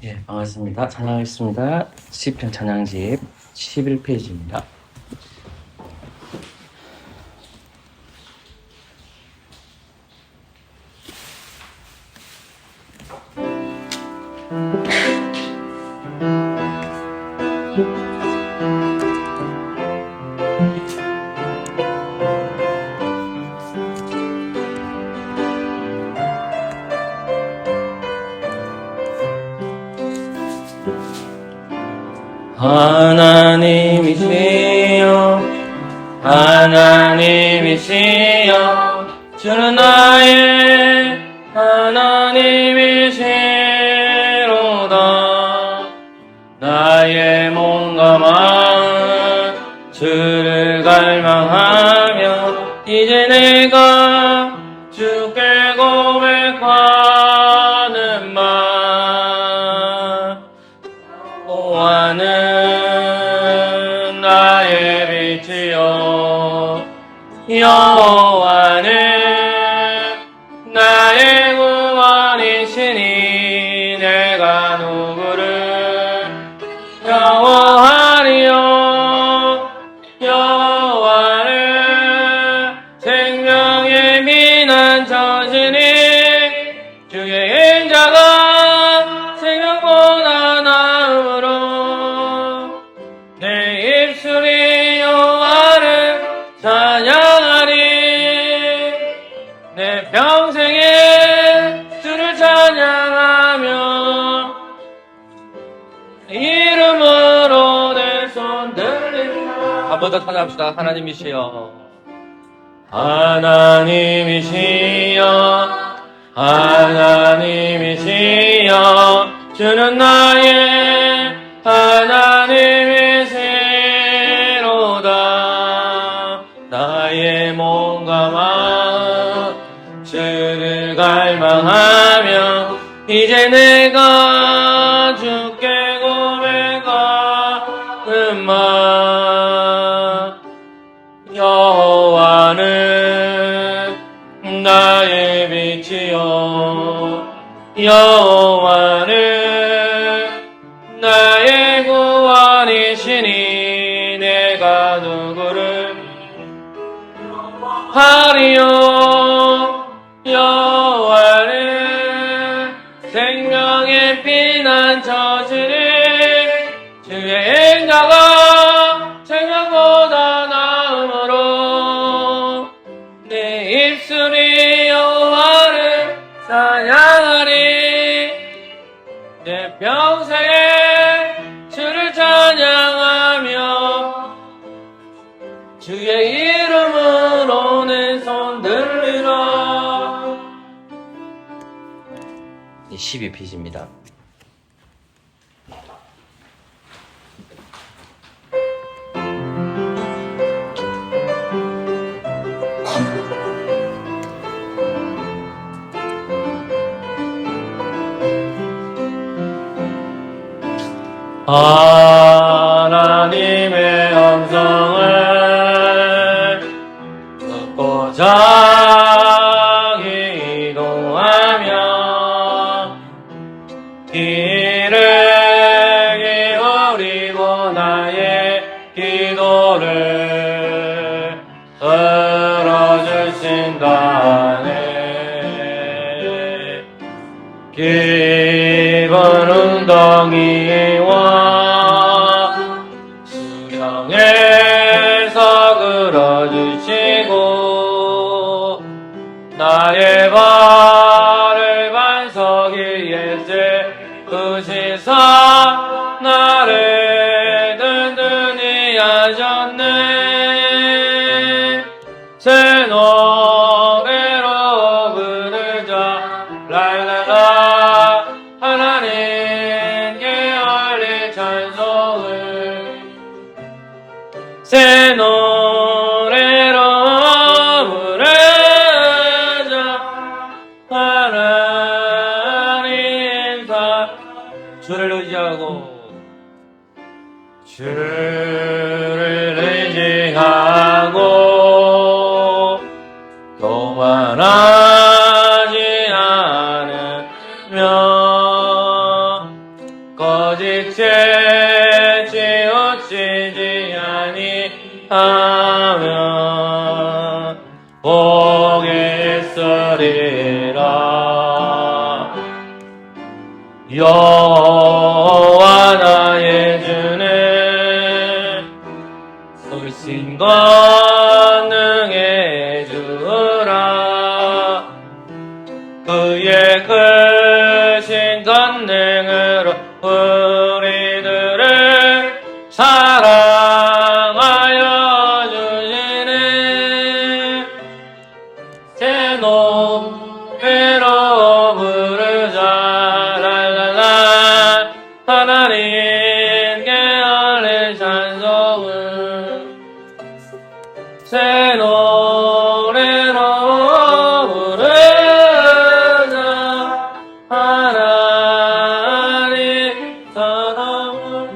예, 반갑습니다. 찬양하겠습니다. 시편 찬양집 11페이지입니다. 하나님이시여 하나님이시여 주는 나의 하나님이시로다. 나의 몸과 마음 주를 갈망하며 이제 내가 주께 고백하는 말 여호와는 나의 빛이요 여호와는 나의 구원이시니 내가 누구를 영원하리요. 여호와는 생명의 피난처시니 주의 인자가 생명보다 나음으로 내 입술이 여호와를 찬양하리. 내 평생에 주를 찬양하며 이름으로 내 손 들리라. 한 번 더 찬양합시다. 하나님이시여 하나님이시여 하나님이시여 주는 나의 하나님이시로다. 나의 몸과 마음 주를 갈망하며 이제 내가 주께 고백하는 말 여호와는 나의 빛이요 여호와는 나의 구원이시니 내가 누구를 하리요. 여호와는 생명의 피난처시니 주의 인자가 생명보다 나음으로 내 입술이 여호와를 찬양하리. 내 평생에 주를 찬양하며 주의 이름으로 내 손 들리라. 12페이지입니다. 하나님의 음성을 듣고자 기도하며 귀를 기울이고 나의 기도를 들어주신다네. 깊은 웅덩이와 수령에서 끌어주시고 나의 발을 반석 위에 세우시사 나를 든든히 하셨네. 새 노래로 부르자 랄랄라 하나님께 올릴 찬송을 새 노래로 부르자 하나님 주를 의지하고 주를 의지하고 교만하지 않으며 하리라. 여호와 나의 주는 크신 권능의 주라. 그의 크신 권능으로 우리들을 사랑하여 주시네. 제 노래로 부르자. 랄랄라. 하나님께 올린 찬송은 새 노래로 부르자. 하나님 사랑을.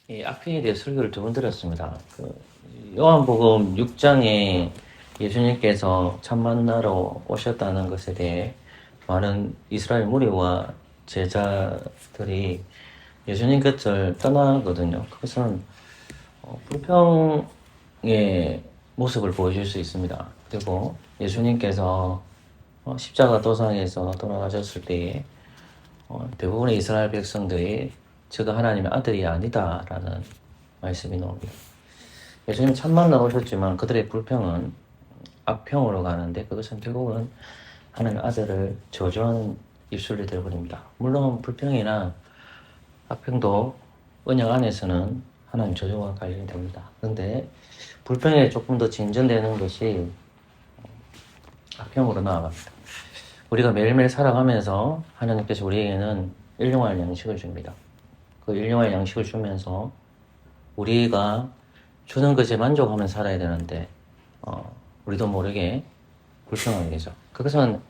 이 악평에 대해 설교를 두 번 들었습니다. 요한복음 6장에 예수님께서 참 만나러 오셨다는 것에 대해 많은 이스라엘 무리와 제자들이 예수님 곁을 떠나거든요. 그것은 불평의 모습을 보여줄 수 있습니다. 그리고 예수님께서 십자가 도상에서 돌아가셨을 때에 대부분의 이스라엘 백성들이 저가 하나님의 아들이 아니다라는 말씀이 나옵니다. 예수님 참 만나러 오셨지만 그들의 불평은 악평으로 가는데 그것은 결국은 하나님의 아들을 저주하는 입술이 되어버립니다. 물론 불평이나 악평도 언약 안에서는 하나님 저주와 관련이 됩니다. 그런데 불평에 조금 더 진전되는 것이 악평으로 나아갑니다. 우리가 매일매일 살아가면서 하나님께서 우리에게는 일용할 양식을 줍니다. 그 일용할 양식을 주면서 우리가 주는 것에 만족하면 살아야 되는데 우리도 모르게 불평하게 되죠. 그것은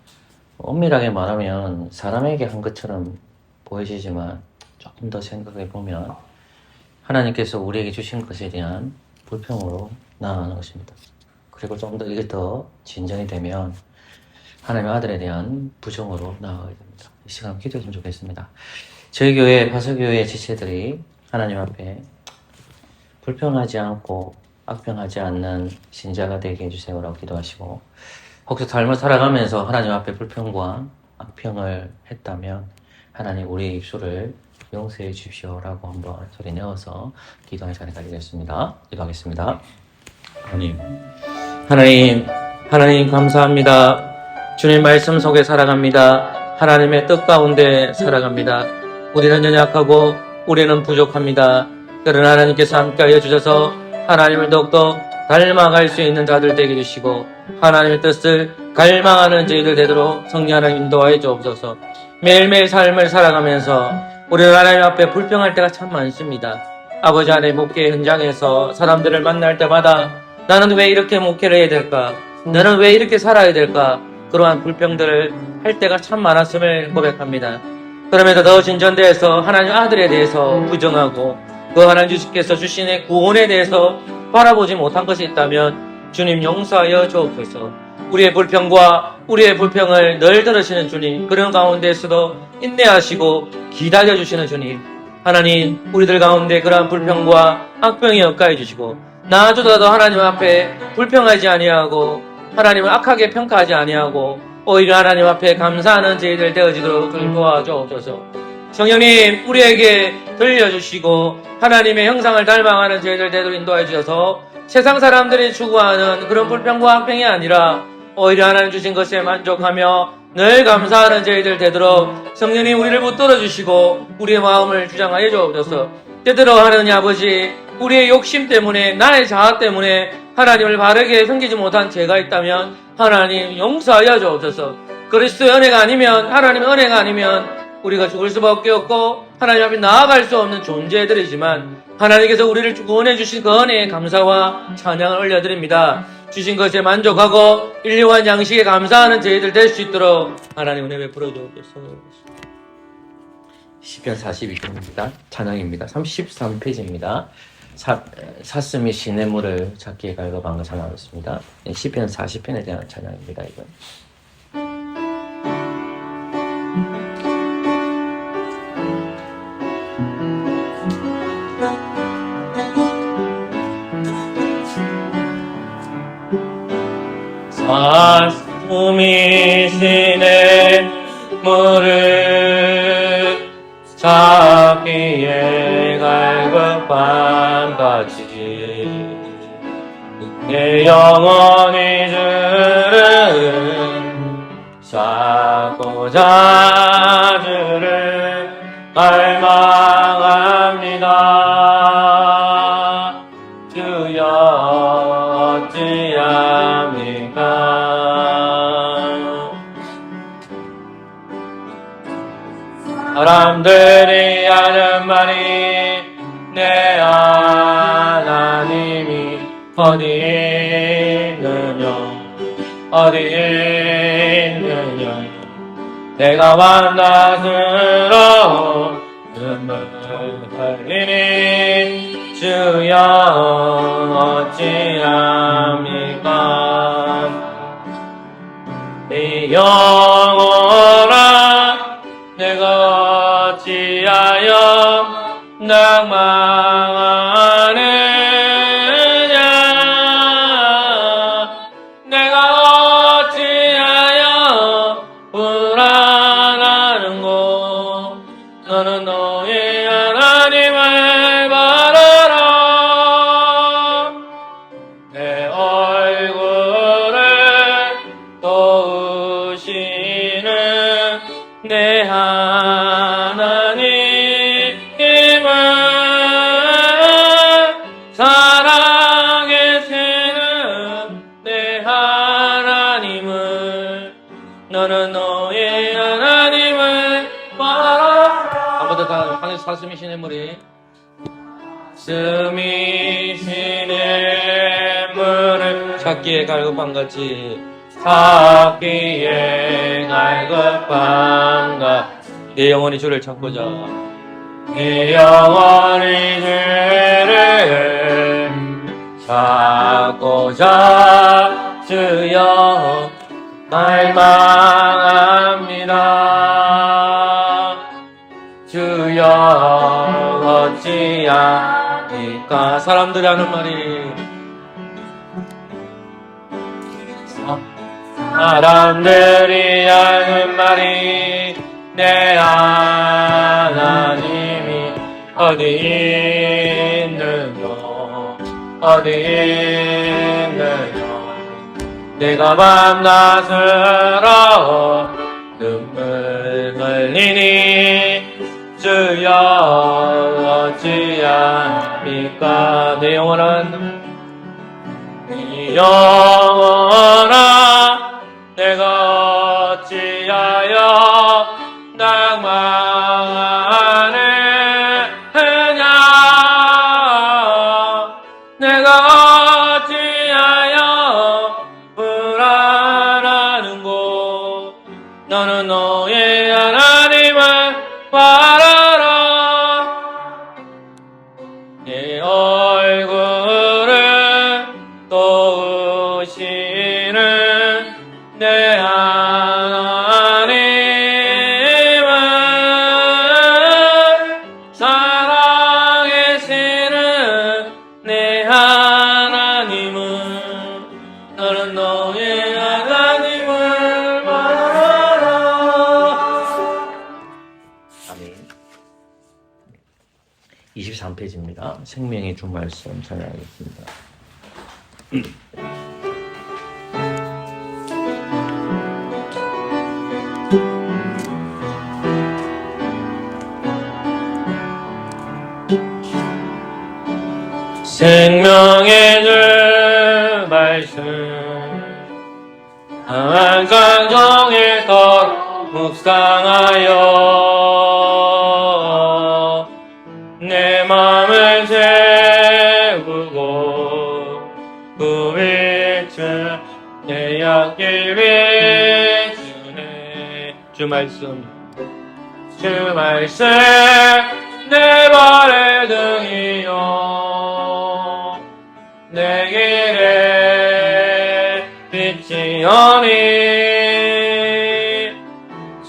엄밀하게 말하면 사람에게 한 것처럼 보여지지만 조금 더 생각해 보면 하나님께서 우리에게 주신 것에 대한 불평으로 나아가는 것입니다. 그리고 좀 더 이게 더 진전이 되면 하나님의 아들에 대한 부정으로 나아가게 됩니다. 이 시간 기도했으면 좋겠습니다. 저희 교회, 화서교회 지체들이 하나님 앞에 불평하지 않고 악평하지 않는 신자가 되게 해주세요라고 기도하시고, 혹시 삶을 살아가면서 하나님 앞에 불평과 악평을 했다면 하나님 우리의 입술을 용서해 주십시오라고 한번 소리 내어서 기도하는 시간을 가지겠습니다. 기도하겠습니다. 하나님 감사합니다. 주님 말씀 속에 살아갑니다. 하나님의 뜻 가운데 살아갑니다. 우리는 연약하고 우리는 부족합니다. 그러나 하나님께서 함께하여 주셔서 하나님을 더욱더 닮아갈 수 있는 자들 되게 해주시고 하나님의 뜻을 갈망하는 저희들 되도록 성령 하나님 인도하여 주옵소서. 매일매일 삶을 살아가면서 우리는 하나님 앞에 불평할 때가 참 많습니다. 아버지 하나님 목회 현장에서 사람들을 만날 때마다 나는 왜 이렇게 목회를 해야 될까? 나는 왜 이렇게 살아야 될까? 그러한 불평들을 할 때가 참 많았음을 고백합니다. 그러면서 더 진전돼서 하나님 아들에 대해서 부정하고 그 하나님 주께서 주신 구원에 대해서 바라보지 못한 것이 있다면 주님 용서하여 주옵소서. 우리의 불평과 우리의 불평을 늘 들으시는 주님, 그런 가운데에서도 인내하시고 기다려주시는 주님, 하나님 우리들 가운데 그러한 불평과 악평이 엇가해 주시고 나아보다도 하나님 앞에 불평하지 아니하고 하나님을 악하게 평가하지 아니하고 오히려 하나님 앞에 감사하는 저희들 되어지도록 도와주옵소서. 성령님 우리에게 들려주시고 하나님의 형상을 닮아가는 저희들 되도록 인도해 주셔서 세상 사람들이 추구하는 그런 불평과 악평이 아니라 오히려 하나님 주신 것에 만족하며 늘 감사하는 저희들 되도록 성령님 우리를 붙들어 주시고 우리의 마음을 주장하여 주옵소서. 때때로 하느님 아버지 우리의 욕심 때문에 나의 자아 때문에 하나님을 바르게 섬기지 못한 죄가 있다면 하나님 용서하여 주옵소서. 그리스도의 은혜가 아니면 하나님의 은혜가 아니면 우리가 죽을 수밖에 없고 하나님 앞에 나아갈 수 없는 존재들이지만 하나님께서 우리를 구원해 주신 그 은혜에 감사와 찬양을 올려드립니다. 주신 것에 만족하고 일용한 양식에 감사하는 저희들 될 수 있도록 하나님 은혜 베풀어 주옵소서. 시편 42편입니다. 찬양입니다. 33페이지입니다. 사슴이 시냇물을 찾기에 갈급한 거 찬양하겠습니다. 시편 40편에 대한 찬양입니다. 이건. 말씀이시네 무릇 잡기에 갈급함같이 내 영혼이 주를 찾고자 주를 갈망합니다. 주여 어찌합니까? 사람들이 하는 말이 내 하나님이 어디 있느냐 어디 있느냐 내가 만나스러운 눈물 흘리니 주여 어찌합니까? 이 영혼아 내가 어찌하여 낭망하느냐 내가 어찌하여 불안하는고 너는 너의 하나님을 바라라 내 얼굴을 도우시는 내 하나님을 살아계시는 내 하나님을 너는 너의 하나님을 바라라 한 번 더 하나님 말씀이시네 물이 말씀이시네 물을 찾기에 갈급함같이 찾기에 갈급함과 내 영혼이 주를 찾고자 내 영혼이 주를 찾고자 주여 갈망합니다. 주여 어찌합니까? 사람들이 하는 말이 사람들이 하는 말이 내 하나님이 어디 있느냐 어디 있느냐 내가 밤낮으로 눈물 흘리니 주여 어찌합니까? 내 영혼아 내가 어찌하여 낭망하느냐 내가 어찌하여 불안하는고 너는 너의 하나님을 바라라 내 얼굴을 도우시는 내 하나님을 살아계시는 내 하나님은 너는 너의 하나님을 바라라. 아멘. 23페이지입니다. 생명의 주 말씀 전하겠습니다. 생명의 주 말씀 항상 종일토록 묵상하여 내 맘을 채우고 그 빛을 내 앞길 비추네 주 말씀 내 발의 등이요 내 길에 빛이오니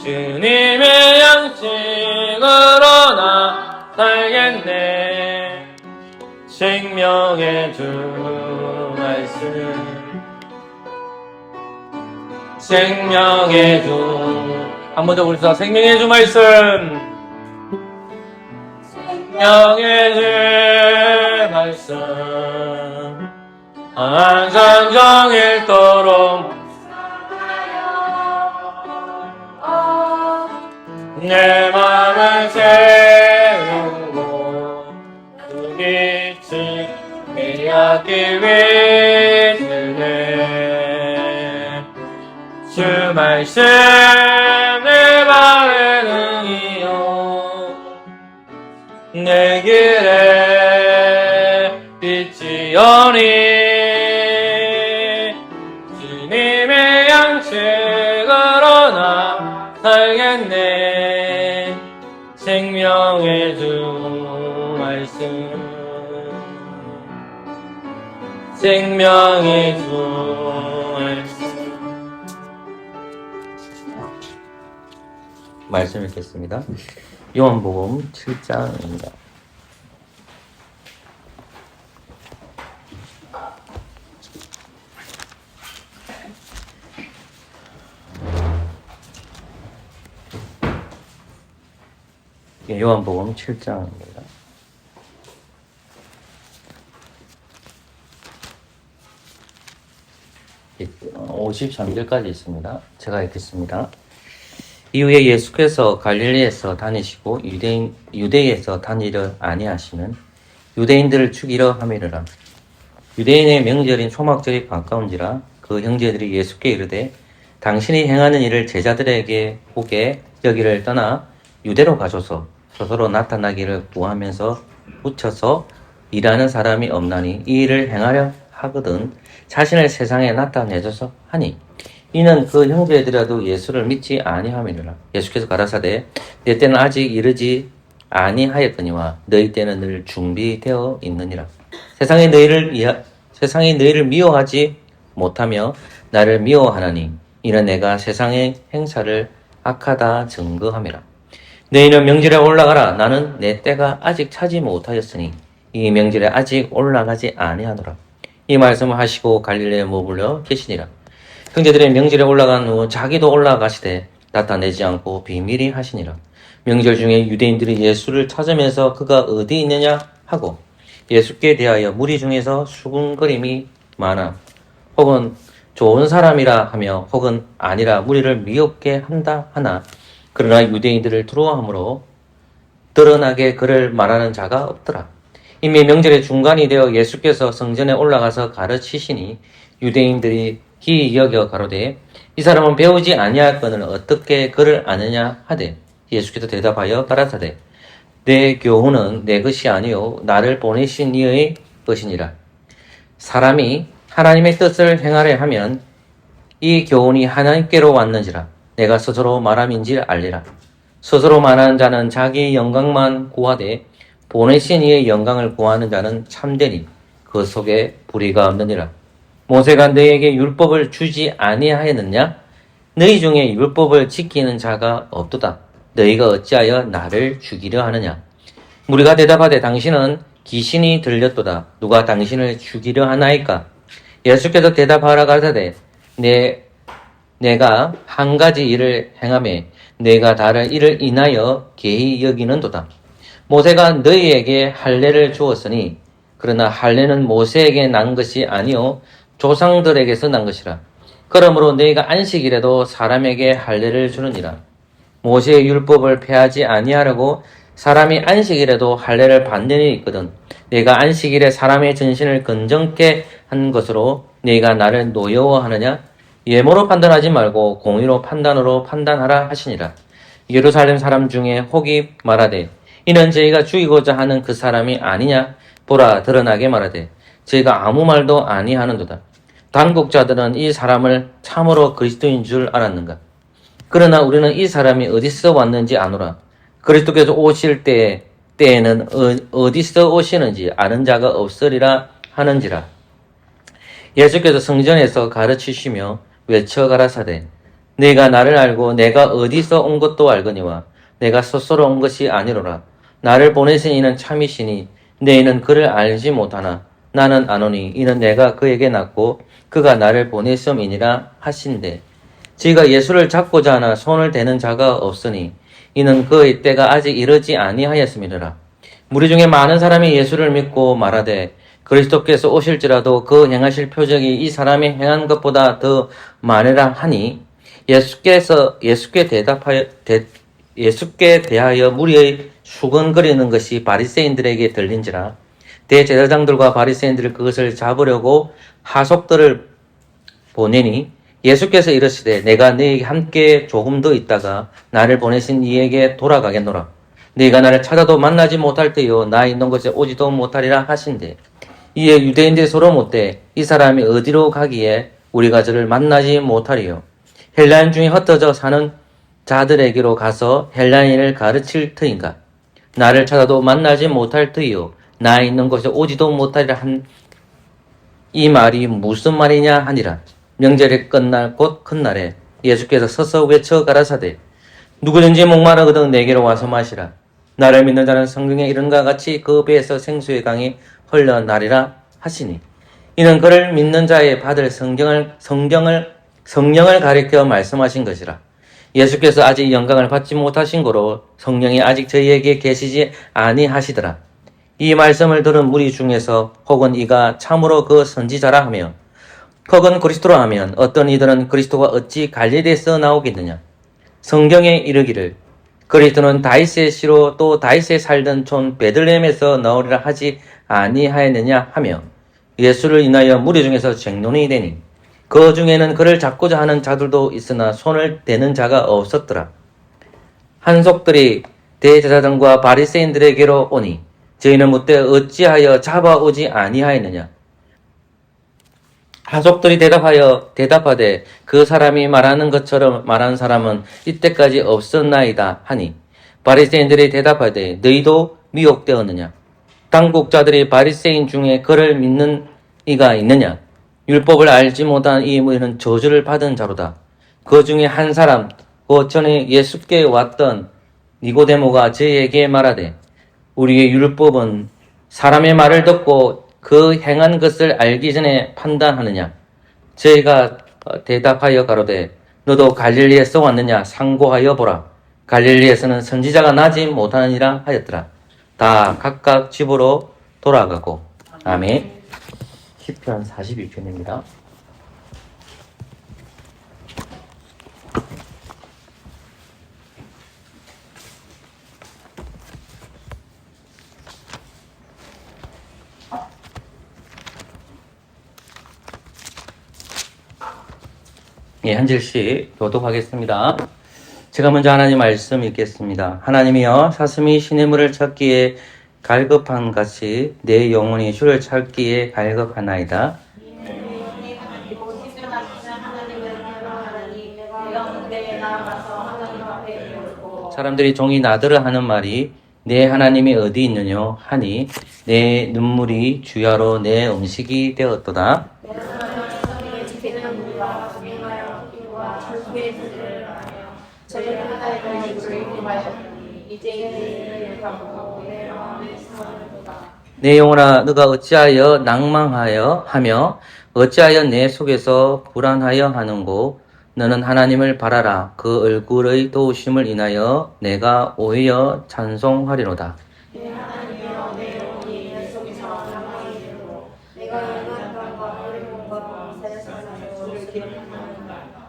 주님의 양식으로 나 살겠네 생명의 주 말씀 생명의 주. 한 번 더 부르자. 생명의 주 말씀. 생명의 주 말씀. 항상 정일도록 내 맘을 세우고 그 빛을 깨닫기 위해 주 말씀 내 발의 능이요 내 길에 빛이오니 주님의 양식으로 나 살겠네. 생명의 주 말씀 생명의 주 말씀 읽겠습니다. 요한복음 7장입니다. 요한복음 7장입니다. 53절까지 있습니다. 제가 읽겠습니다. 이후에 예수께서 갈릴리에서 다니시고 유대에서 다니려 아니하시는 유대인들을 죽이려 함이르라. 유대인의 명절인 초막절이 가까운지라 그 형제들이 예수께 이르되 당신이 행하는 일을 제자들에게 보게 여기를 떠나 유대로 가소서. 스스로 나타나기를 구하면서 붙여서 일하는 사람이 없나니 이 일을 행하려 하거든 자신을 세상에 나타내줘서 하니 이는 그 형제들이라도 예수를 믿지 아니함이니라. 예수께서 가라사대 내 때는 아직 이르지 아니하였거니와 너희 때는 늘 준비되어 있느니라. 세상이 너희를 미워하지 못하며 나를 미워하나니 이는 내가 세상의 행사를 악하다 증거함이라. 너희는 명절에 올라가라. 나는 내 때가 아직 차지 못하였으니 이 명절에 아직 올라가지 아니하노라. 이 말씀을 하시고 갈릴리에 머물러 계시니라. 형제들의 명절에 올라간 후 자기도 올라가시되 나타내지 않고 비밀히 하시니라. 명절 중에 유대인들이 예수를 찾으면서 그가 어디 있느냐 하고 예수께 대하여 무리 중에서 수군거림이 많아 혹은 좋은 사람이라 하며 혹은 아니라 무리를 미혹게 한다 하나 그러나 유대인들을 두려워함으로 드러나게 그를 말하는 자가 없더라. 이미 명절의 중간이 되어 예수께서 성전에 올라가서 가르치시니 유대인들이 히 여겨 가로되 이 사람은 배우지 아니할거늘 어떻게 그를 아느냐 하되 예수께서 대답하여 가라사대 내 교훈은 내 것이 아니요 나를 보내신 이의 것이니라. 사람이 하나님의 뜻을 행하려 하면 이 교훈이 하나님께로 왔는지라. 내가 스스로 말함인지 알리라. 스스로 말하는 자는 자기 영광만 구하되 보내신 이의 영광을 구하는 자는 참되니 그 속에 불의가 없느니라. 모세가 너희에게 율법을 주지 아니하였느냐? 너희 중에 율법을 지키는 자가 없도다. 너희가 어찌하여 나를 죽이려 하느냐? 무리가 대답하되 당신은 귀신이 들렸도다. 누가 당신을 죽이려 하나이까? 예수께서 대답하라 가라사대 내가 한 가지 일을 행하매 내가 다른 일을 인하여 개히 여기는도다. 모세가 너희에게 할례를 주었으니 그러나 할례는 모세에게 난 것이 아니요 조상들에게서 난 것이라. 그러므로 너희가 안식일에도 사람에게 할례를 주느니라. 모세의 율법을 폐하지 아니하려고 사람이 안식일에도 할례를 받는 일이 있거든. 내가 안식일에 사람의 전신을 건정케 한 것으로 너희가 나를 노여워하느냐? 예모로 판단하지 말고 공의로 판단으로 판단하라 하시니라. 예루살렘 사람 중에 혹이 말하되 이는 저희가 죽이고자 하는 그 사람이 아니냐? 보라 드러나게 말하되 저희가 아무 말도 아니하는도다. 당국자들은 이 사람을 참으로 그리스도인 줄 알았는가? 그러나 우리는 이 사람이 어디서 왔는지 아노라. 그리스도께서 오실 때에는 어디서 오시는지 아는 자가 없으리라 하는지라. 예수께서 성전에서 가르치시며 외쳐 가라사대 내가 나를 알고 내가 어디서 온 것도 알거니와 내가 스스로 온 것이 아니로라. 나를 보내신 이는 참이시니 너희는 그를 알지 못하나 나는 아노니 이는 내가 그에게 낳고 그가 나를 보냈음이니라 하신대 저희가 예수를 잡고자 하나 손을 대는 자가 없으니 이는 그의 때가 아직 이르지 아니하였음이라. 무리 중에 많은 사람이 예수를 믿고 말하되 그리스도께서 오실지라도 그 행하실 표적이 이 사람이 행한 것보다 더 많으라 하니 예수께 대하여 무리의 수근거리는 것이 바리새인들에게 들린지라. 대제사장들과 바리새인들이 그것을 잡으려고 하속들을 보내니 예수께서 이르시되 내가 너희에게 함께 조금 더 있다가 나를 보내신 이에게 돌아가겠노라. 너희가 나를 찾아도 만나지 못할 때요 나 있는 곳에 오지도 못하리라 하신대. 이에 유대인들이 서로 묻되 이 사람이 어디로 가기에 우리가 저를 만나지 못하리요. 헬라인 중에 흩어져 사는 자들에게로 가서 헬라인을 가르칠 터인가. 나를 찾아도 만나지 못할 터이요 나 있는 곳에 오지도 못하리라 한 이 말이 무슨 말이냐 하니라. 명절이 끝날 곧 큰 날에 예수께서 서서 외쳐 가라사대 누구든지 목마르거든 내게로 와서 마시라. 나를 믿는 자는 성경에 이른과 같이 그 배에서 생수의 강이 흘러나리라 하시니 이는 그를 믿는 자의 받을 성령을 가리켜 말씀하신 것이라. 예수께서 아직 영광을 받지 못하신 고로 성령이 아직 저희에게 계시지 아니하시더라. 이 말씀을 들은 무리 중에서 혹은 이가 참으로 그 선지자라 하며 혹은 그리스도라 하면 어떤 이들은 그리스도가 어찌 갈릴리에서 나오겠느냐. 성경에 이르기를 그리스도는 다윗의 씨로 또 다윗에 살던 촌 베들레헴에서 나오리라 하지 아니하였느냐 하며 예수를 인하여 무리 중에서 쟁론이 되니 그 중에는 그를 잡고자 하는 자들도 있으나 손을 대는 자가 없었더라. 한속들이 대제사장과 바리새인들에게로 오니 저희는 묻되 어찌하여 잡아오지 아니하였느냐. 하속들이 대답하되 그 사람이 말하는 것처럼 말한 사람은 이때까지 없었나이다 하니 바리새인들이 대답하되 너희도 미혹되었느냐. 당국자들이 바리새인 중에 그를 믿는 이가 있느냐. 율법을 알지 못한 이 무리는 저주를 받은 자로다. 그 중에 한 사람 그 전에 예수께 왔던 니고데모가 저희에게 말하되 우리의 율법은 사람의 말을 듣고 그 행한 것을 알기 전에 판단하느냐. 저희가 대답하여 가로되 너도 갈릴리에서 왔느냐 상고하여 보라. 갈릴리에서는 선지자가 나지 못하느니라 하였더라. 다 각각 집으로 돌아가고. 아멘. 시편 42편입니다. 예, 한 절씩 교독하겠습니다. 제가 먼저 하나님 말씀 읽겠습니다. 하나님이여 사슴이 시냇물을 찾기에 갈급한 같이 내 영혼이 주를 찾기에 갈급하나이다. 사람들이 종이 나더러 하는 말이 내 하나님이 어디 있느냐 하니 내 눈물이 주야로 내 음식이 되었도다. 내 영혼아 너가 어찌하여 낭망하여 하며 어찌하여 내 속에서 불안하여 하는고. 너는 하나님을 바라라. 그 얼굴의 도우심을 인하여 내가 오히려 찬송하리로다. 내 하나님이여 내 영혼이 내 속에서 낭망이 되므로 내가 연약함과 어려움과 세상에서 주를 기억하나이다.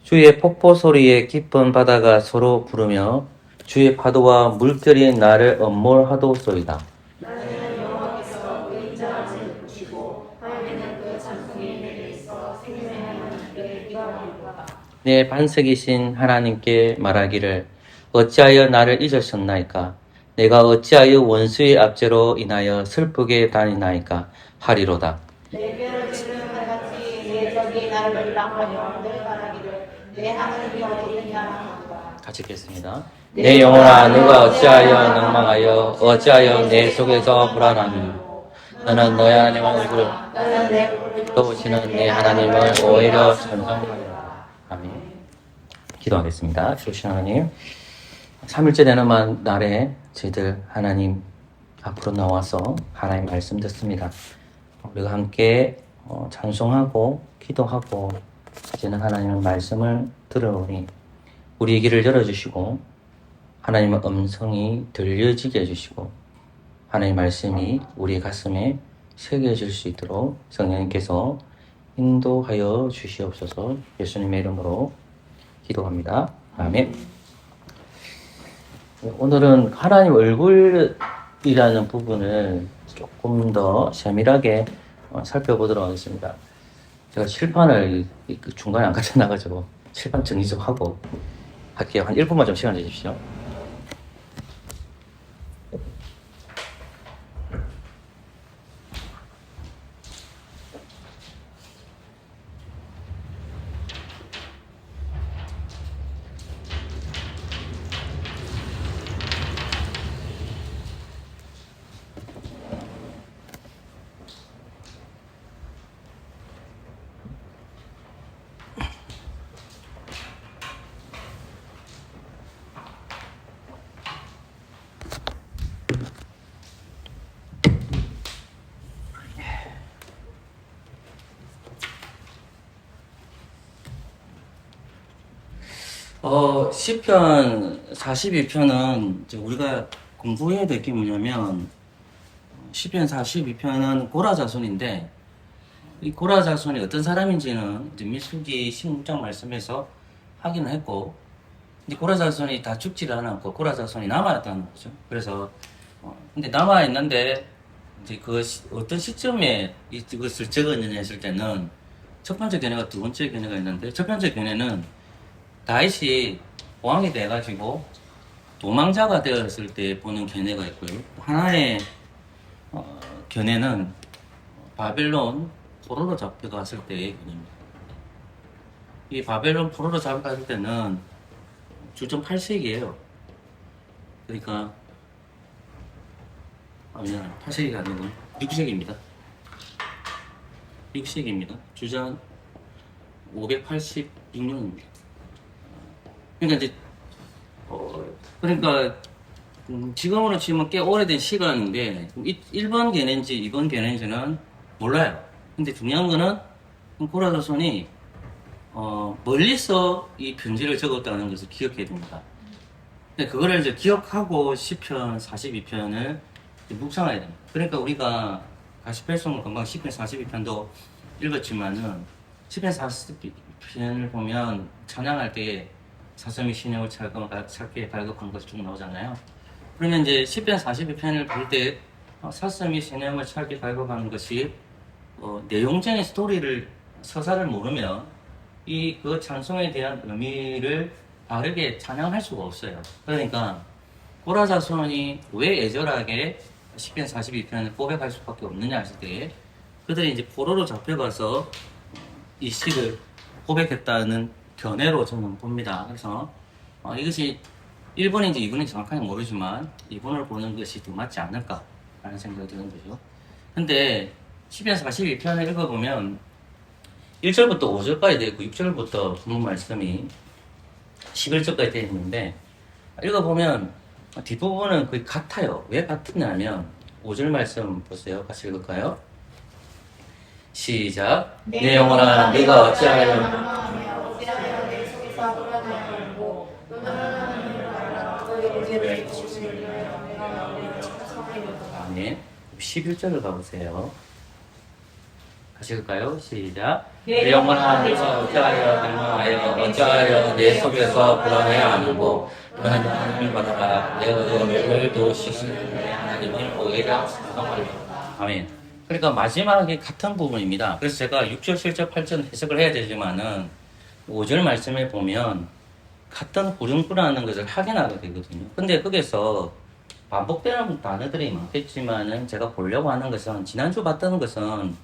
주의 폭포 소리에 깊은 바다가 서로 부르며 주의 파도와 물결이 나를 엄몰하도소이다. 나는 여호와께서 의인자 지으시고 하나님은 그 찬송이 내게 있어 생명의 하나님께 기도하리로다. 내 반석이신 하나님께 말하기를 어찌하여 나를 잊으셨나이까. 내가 어찌하여 원수의 압제로 인하여 슬프게 다니나이까 하리로다. 내 뼈를 찌르는 같이 내 적이 나를 밀당하여 늘 말하기를 내 하나님이 어디 있느냐. 같이 읽겠습니다. 내 영혼아 너가 어찌하여 낭망하여 어찌하여 내 속에서 불안하니. 너는 너의 하나님의 얼굴을 떠보시는 내 하나님을 오히려 찬송하리라. 아멘. 기도하겠습니다. 주신 하나님, 3일째 되는 날에 저희들 하나님 앞으로 나와서 하나님 말씀 듣습니다. 우리가 함께 찬송하고 기도하고 이제는 하나님의 말씀을 들어오니 우리의 귀를 열어주시고 하나님의 음성이 들려지게 해주시고 하나님의 말씀이 우리의 가슴에 새겨질 수 있도록 성령님께서 인도하여 주시옵소서. 예수님의 이름으로 기도합니다. 아멘. 오늘은 하나님 얼굴이라는 부분을 조금 더 세밀하게 살펴보도록 하겠습니다. 제가 칠판을 중간에 안 갖다 놔가지고 칠판 정리 좀 하고 할게요. 한 1분만 좀 시간 주십시오. 시편 42편은 우리가 공부해야 될 게 뭐냐면, 시편 42편은 고라 자손인데, 이 고라 자손이 어떤 사람인지는 이제 민수기 16장 말씀에서 확인을 했고, 근데 고라 자손이 다 죽지를 않았고, 고라 자손이 남아있다는 거죠. 그래서, 근데 남아있는데, 이제 어떤 시점에 이것을 적었느냐 했을 때는, 첫 번째 견해가 두 번째 견해가 있는데, 첫 번째 견해는 다윗이 왕이 돼가지고 도망자가 되었을 때 보는 견해가 있고요. 하나의 견해는 바벨론 포로로 잡혀갔을 때의 견해입니다. 이 바벨론 포로로 잡혀갔을 때는 주전 8세기예요. 그러니까 8세기가 아니고 6세기입니다. 6세기입니다. 주전 586년입니다. 그러니까 이제 그러니까 지금으로 치면 꽤 오래된 시간인데 1번 견해인지 2번 견해인지는 몰라요. 근데 중요한 거는 고라 자손이 멀리서 이 편지를 적었다는 것을 기억해야 됩니다. 근데 그거를 이제 기억하고 시편 42편을 묵상해야 됩니다. 그러니까 우리가 가시펠송을 금방 시편 42편도 읽었지만은 시편 42편을 보면 찬양할 때 사슴이 시내를 찾게 발급한 것이 쭉 나오잖아요. 그러면 이제 시편 42편을 볼 때 사슴이 시내를 찾게 발급하는 것이 내용적인 스토리를 서사를 모르면 그 찬송에 대한 의미를 바르게 찬양할 수가 없어요. 그러니까 고라 자손이 왜 애절하게 시편 42편을 고백할 수밖에 없느냐 했을 때 그들이 이제 포로로 잡혀가서 이 시를 고백했다는 견해로 저는 봅니다. 그래서 이것이 1번인지 2번인지 정확하게 모르지만 2번을 보는 것이 더 맞지 않을까라는 생각이 드는 거죠. 근데 시편 42편을 읽어보면 1절부터 5절까지 되어 있고 6절부터 본문 말씀이 11절까지 되어 있는데 읽어보면 뒷부분은 거의 같아요. 왜 같으냐면 5절 말씀 보세요. 같이 읽을까요? 시작. 내 영혼아 네가 어찌하여 아멘. 11절을 가보세요. 같이 읽을까요? 시작. 내 영혼아 네가 어찌하여 낭망하여 어찌하여 내 속에서 불안해야 하는고 너는 하나님을 받아라. 내 의를 도우시는 내 하나님을 오히려 찬송하리라. 아멘. 그러니까 마지막에 같은 부분입니다. 그래서 제가 6절, 7절, 8절 해석을 해야 되지만은 5절 말씀에 보면 같은 후렴구라는 것을 확인하게 되거든요. 근데 거기서 반복되는 단어들이 많겠지만은 제가 보려고 하는 것은 지난주 봤던 것은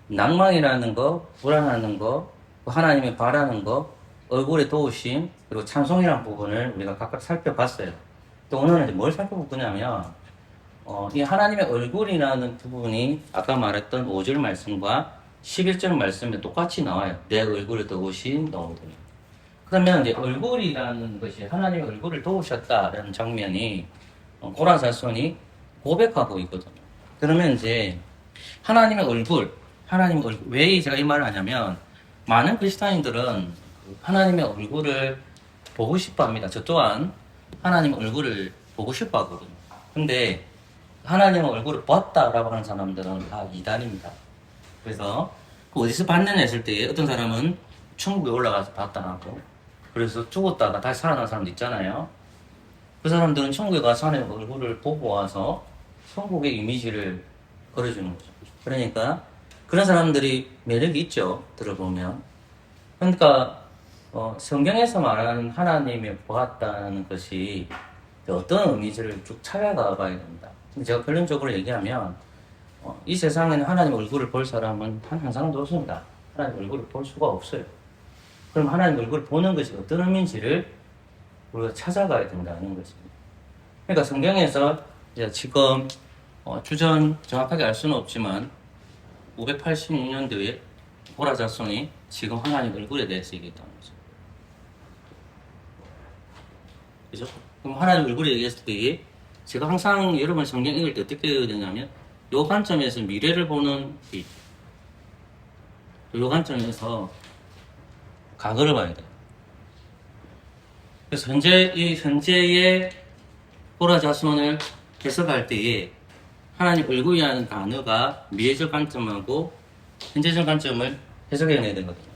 낭망이라는 거, 불안하는 거, 하나님의 바라는 거, 얼굴의 도우심, 그리고 찬송이라는 부분을 우리가 각각 살펴봤어요. 또 오늘은 이제 뭘 살펴볼 거냐면 이 하나님의 얼굴이라는 부분이 아까 말했던 5절 말씀과 11절 말씀에 똑같이 나와요. 내 얼굴을 도우신 너희들. 그러면 이제 얼굴이라는 것이 하나님의 얼굴을 도우셨다라는 장면이 고라 자손이 고백하고 있거든요. 그러면 이제 하나님의 얼굴, 왜 제가 이 말을 하냐면 많은 그리스도인들은 하나님의 얼굴을 보고 싶어 합니다. 저 또한 하나님 얼굴을 보고 싶어 하거든요. 근데 하나님 얼굴을 봤다라고 하는 사람들은 다 이단입니다. 그래서 그 어디서 봤느냐 했을 때 어떤 사람은 천국에 올라가서 봤다고, 그래서 죽었다가 다시 살아난 사람도 있잖아요. 그 사람들은 천국에 가서 하나님 얼굴을 보고 와서 천국의 이미지를 걸어주는 거죠. 그러니까 그런 사람들이 매력이 있죠, 들어보면. 그러니까 성경에서 말하는 하나님을 보았다는 것이 어떤 의미지를 쭉 찾아가 봐야 됩니다. 제가 결론적으로 얘기하면 이 세상에는 하나님 얼굴을 볼 사람은 한 한 사람도 없습니다. 하나님 얼굴을 볼 수가 없어요. 그럼 하나님 얼굴을 보는 것이 어떤 의미인지를 우리가 찾아가야 된다는 것입니다. 그러니까 성경에서 이제 지금 주전 정확하게 알 수는 없지만 586년도에 고라 자손이 지금 하나님 얼굴에 대해서 얘기했다는 거죠. 그죠? 그럼 하나님 얼굴에 얘기했을 때 제가 항상 여러분 성경 읽을 때 어떻게 해야 되냐면 요 관점에서 미래를 보는 요 관점에서 과거를 봐야 돼요. 그래서 현재의 고라 자손을 해석할 때에 하나님 얼굴이라는 단어가 미래적 관점하고 현재적 관점을 해석해내야 되거든요.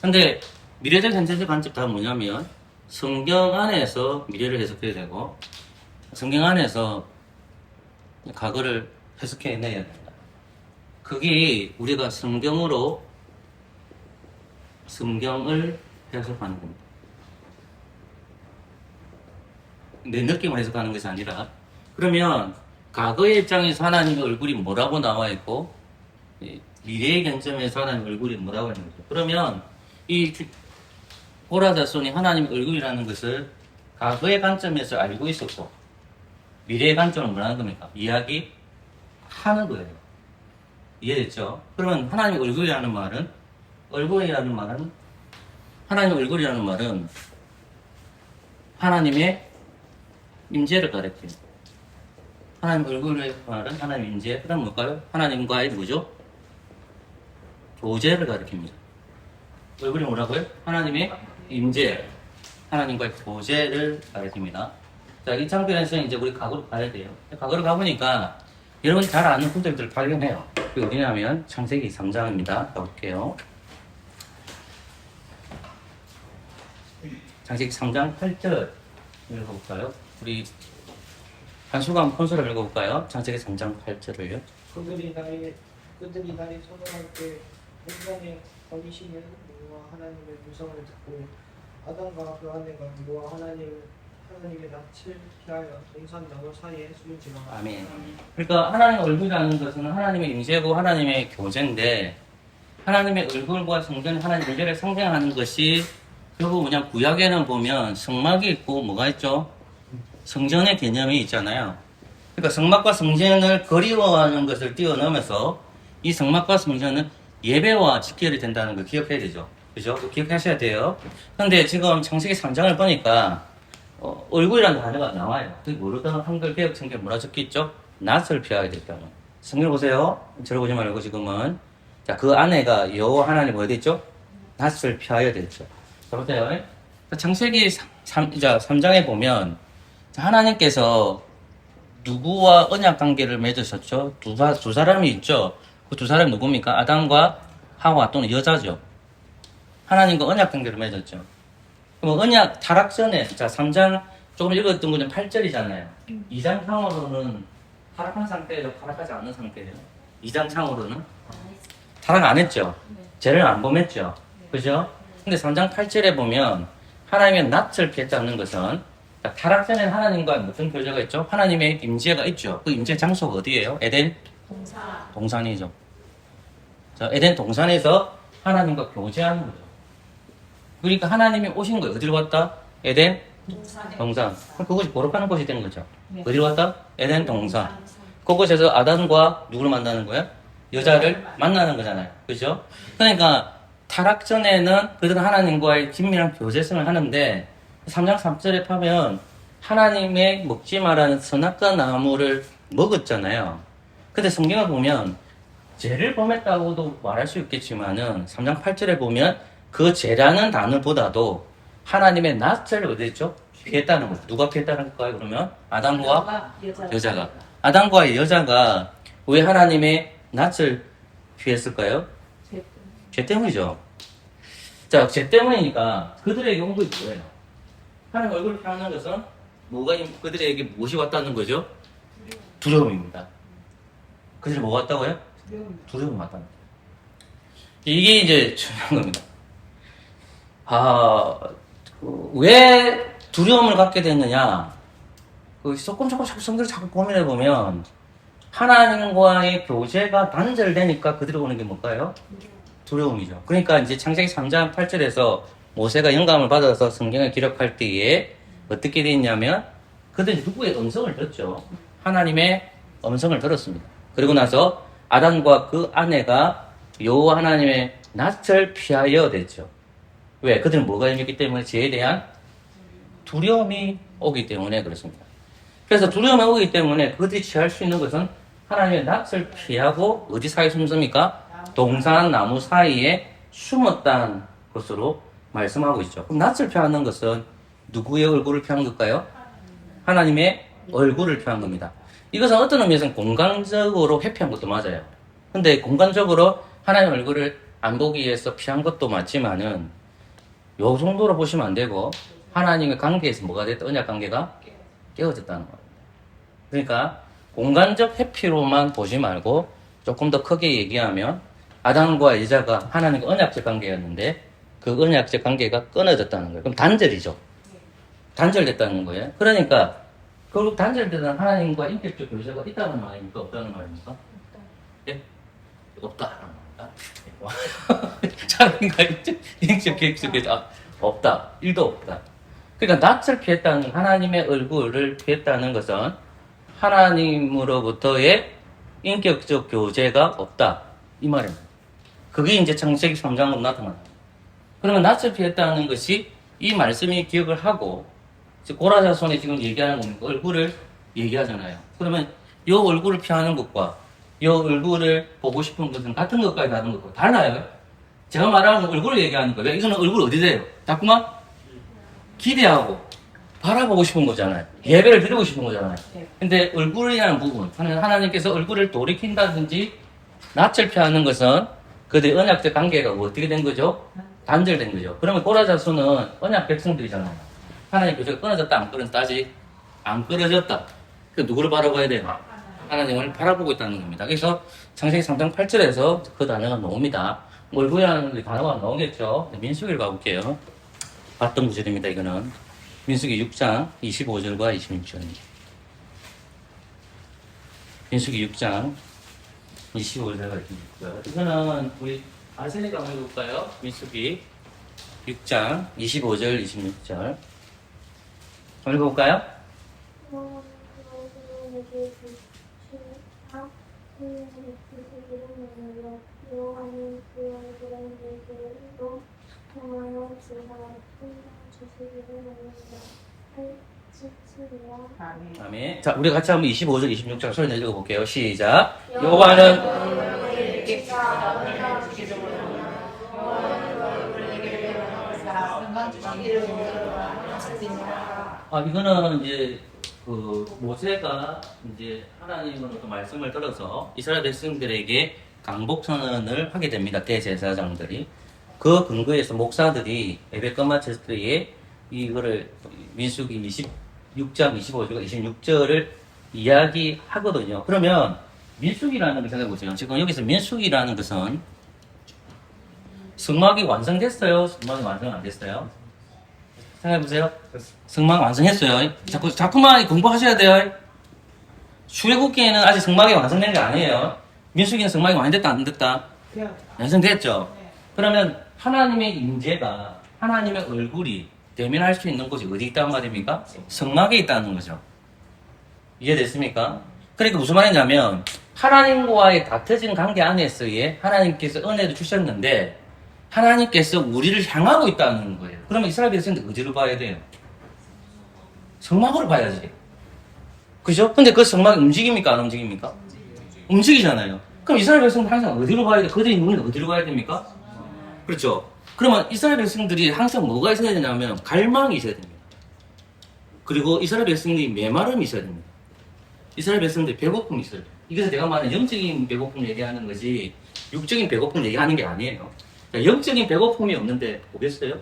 근데 미래적, 현재적 관점 다 뭐냐면 성경 안에서 미래를 해석해야 되고 성경 안에서 과거를 해석해내야 된다. 그게 우리가 성경을 해석하는 겁니다. 내 느낌을 해석하는 것이 아니라, 그러면 과거의 입장에서 하나님의 얼굴이 뭐라고 나와 있고 미래의 관점에서 하나님의 얼굴이 뭐라고 있는 거죠. 그러면 이 고라 자손이 하나님의 얼굴이라는 것을 과거의 관점에서 알고 있었고 미래의 관점은 뭐라는 겁니까? 이야기하는 거예요. 이해됐죠? 그러면 하나님의 얼굴이라는 말은 하나님의 얼굴이라는 말은 하나님의 임재를 가리켜요. 하나님 얼굴의 말은 하나님 임재, 그 다음 뭘까요? 하나님과의 뭐죠? 교제를 가리킵니다. 얼굴이 뭐라고요? 하나님의 임재, 하나님과의 교제를 가리킵니다. 자, 이 장편에서 이제 우리 과거로 가야 돼요. 과거로 가보니까 여러분이 잘 아는 구절들을 발견해요. 그게 어디냐면 창세기 3장입니다. 가볼게요. 창세기 3장 8절 읽어볼까요? 우리 한수강 콘솔을 읽어볼까요? 창세기 3장 8절을요. 그들이 나를 선언할 때 인간의 거미심은 여호와 하나님의 음성을 듣고 아담과 그 아내가 여호와 하나님의 낯을 피하여 동산 나무 사이에 숨지마. 아멘. 그러니까 하나님의 얼굴이라는 것은 하나님의 임재고 하나님의 교제인데, 하나님의 얼굴과 성전, 하나님의 임재를 상징하는 것이 결국 그냥 구약에는 보면 성막이 있고 뭐가 있죠? 성전의 개념이 있잖아요. 그러니까 성막과 성전을 그리워하는 것을 뛰어넘어서 이 성막과 성전은 예배와 직결이 된다는 걸 기억해야 되죠. 그죠? 기억하셔야 돼요. 근데 지금 창세기 3장을 보니까 얼굴이라는 단어가 나와요. 그게 모르던 한글 개혁 성경에 뭐라 적혀 있죠? 낯을 피하게 됐다는. 성경 보세요. 저를 보지 말고 지금은. 자, 그 아내가 여호와 하나님 어디 있죠? 낯을 피하여 됐죠. 자, 보세요. 창세기 3장에 보면 하나님께서 누구와 언약 관계를 맺으셨죠? 두 사람이 있죠. 그 두 사람이 누굽니까? 아담과 하와 또는 여자죠. 하나님과 언약 관계를 맺었죠. 그럼 언약 타락 전에, 자, 3장 조금 읽었던 거는 8절이잖아요. 2장 상으로는 타락한 상태예요? 타락하지 않는 상태예요? 2장 상으로는 타락 안 했죠. 죄를 안 범했죠. 그죠? 근데 3장 8절에 보면 하나님의 낯을 피했다는 것은 타락 전에 하나님과 무슨 교제가 있죠? 하나님의 임재가 있죠. 그 임재 장소가 어디예요? 에덴? 동산이죠. 자, 에덴 동산에서 하나님과 교제하는 거죠. 그러니까 하나님이 오신 거예요. 어디로 왔다? 에덴? 동산. 그럼 그것이 거룩한 곳이 된 거죠. 네. 어디로 왔다? 에덴 동산. 그곳에서 아담과 누구를 만나는 거야? 여자를 만나는 거잖아요. 그죠? 그러니까 타락 전에는 그들은 하나님과의 긴밀한 교제성을 하는데 3장 3절에 보면 하나님의 먹지 말라는 선악과 나무를 먹었잖아요. 근데 성경을 보면 죄를 범했다고도 말할 수 있겠지만은 3장 8절에 보면 그 죄라는 단어보다도 하나님의 낯을 어디 했죠? 피했다는 거죠. 누가 피했다는 걸까요? 그러면 아담과 여자가. 아담과 여자가 왜 하나님의 낯을 피했을까요? 죄 때문이죠. 자, 죄 때문이니까 그들에게 온 것이 뭐예요? 하나님 얼굴을 피하는 것은 그들에게 무엇이 왔다는 거죠? 두려움입니다. 그들이 뭐가 왔다고요? 두려움이 왔다는 거예요. 이게 이제 중요한 겁니다. 왜 두려움을 갖게 됐느냐? 조금 성경을 자꾸 고민해 보면 하나님과의 교제가 단절되니까 그들이 오는 게 뭘까요? 두려움이죠. 그러니까 이제 창세기 3장 8절에서 모세가 영감을 받아서 성경을 기록할 때에 어떻게 돼 있냐면 그들이 누구의 음성을 들었죠? 하나님의 음성을 들었습니다. 그리고 나서 아담과 그 아내가 여호와 하나님의 낯을 피하여 됐죠. 왜? 그들은 뭐가 있기 때문에 죄에 대한 두려움이 오기 때문에 그렇습니다. 그래서 두려움이 오기 때문에 그들이 취할 수 있는 것은 하나님의 낯을 피하고 어디 사이에 숨습니까? 동산 나무 사이에 숨었다는 것으로 말씀하고 있죠. 그럼 낯을 피하는 것은 누구의 얼굴을 피한 걸까요? 하나님의 얼굴을 피한 겁니다. 이것은 어떤 의미에서는 공간적으로 회피한 것도 맞아요. 근데 공간적으로 하나님 얼굴을 안 보기 위해서 피한 것도 맞지만은 요 정도로 보시면 안 되고 하나님의 관계에서 뭐가 됐다? 언약 관계가 깨어졌다는 겁니다. 그러니까 공간적 회피로만 보지 말고 조금 더 크게 얘기하면 아담과 여자가 하나님과 언약적 관계였는데 그 언약적 관계가 끊어졌다는 거예요. 그럼 단절이죠. 단절됐다는 거예요. 그러니까 결국 단절되는 하나님과 인격적 교제가 있다는 말입니까? 없다는 말입니까? 예? 없다는 말입니까? 자랑인가 인격적 교제 없다. 1도 없다. 그러니까 낯을 피했다는 하나님의 얼굴을 피했다는 것은 하나님으로부터의 인격적 교제가 없다. 이 말입니다. 그게 이제 창세기 3장으로 나타납니다. 그러면 낯을 피했다는 것이 이 말씀이 기억을 하고 고라자손이 지금 얘기하는 겁니까? 얼굴을 얘기하잖아요. 그러면 이 얼굴을 피하는 것과 이 얼굴을 보고 싶은 것은 같은 것까지 다른 것과 달라요. 제가 말하는 얼굴을 얘기하는 거예요. 이거는 얼굴 어디 돼요? 자꾸만 기대하고 바라보고 싶은 거잖아요. 예배를 드리고 싶은 거잖아요. 근데 얼굴이라는 부분, 하나님께서 얼굴을 돌이킨다든지 낯을 피하는 것은 그들의 언약적 관계가 어떻게 된 거죠? 단절된 거죠. 그러면 고라자손은 언약 백성들이잖아요. 하나님 교제가 끊어졌다, 안 끊어졌다, 아직 안 끊어졌다. 그 누구를 바라봐야 돼요? 하나님을 바라보고 있다는 겁니다. 그래서 창세기 3장 8절에서 그 단어가 나옵니다. 얼굴이라는 단어가 나오겠죠. 민수기를 가볼게요. 봤던 구절입니다, 이거는. 민수기 6장 25절과 26절입니다. 민수기 6장 25절과 26절. 이거는 우리 아세니가 한번 해볼까요? 민수기 6장 25절, 26절. 한번 읽어볼까요? 아멘. 자, 우리 같이 한번 25절, 26절 소리 내서 읽어볼게요. 시작. 여호와는 이거는 이제 모세가 이제 하나님으로부터 말씀을 들어서 이스라엘 백성들에게 강복 선언을 하게 됩니다. 대제사장들이. 그 근거에서 목사들이 예배 끝마쳤을 때에 이거를 민수기 26장 25절과 26절을 이야기하거든요. 그러면 민수기라는 걸 생각해보세요. 지금 여기서 민수기라는 것은 성막이 완성됐어요? 성막이 완성 안 됐어요? 생각해보세요. 성막 완성했어요. 자꾸만 공부하셔야 돼요. 출애굽기에는 아직 성막이 완성된 게 아니에요. 민수기는 성막이 완성됐다 안 됐다? 완성됐죠. 그러면 하나님의 임재가, 하나님의 얼굴이 대면할 수 있는 곳이 어디 있다는 말입니까? 성막에 있다는 거죠. 이해됐습니까? 그러니까 무슨 말이냐면 하나님과의 다투진 관계 안에서의 하나님께서 은혜를 주셨는데 하나님께서 우리를 향하고 있다는 거예요. 그러면 이스라엘 백성들 어디로 봐야 돼요? 성막으로 봐야지. 그죠? 근데 그 성막이 움직입니까? 안 움직입니까? 움직이잖아요. 그럼 이스라엘 백성들 항상 어디로 봐야 돼요? 그들이 눈이 어디로 가야 됩니까? 그렇죠. 그러면 이스라엘 백성들이 항상 뭐가 있어야 되냐면 갈망이 있어야 됩니다. 그리고 이스라엘 백성들이 메마름이 있어야 됩니다. 이스라엘 백성들이 배고픔이 있어요. 이래서 내가 말하는 영적인 배고픔 얘기하는 거지 육적인 배고픔 얘기하는 게 아니에요. 그러니까 영적인 배고픔이 없는데 보겠어요?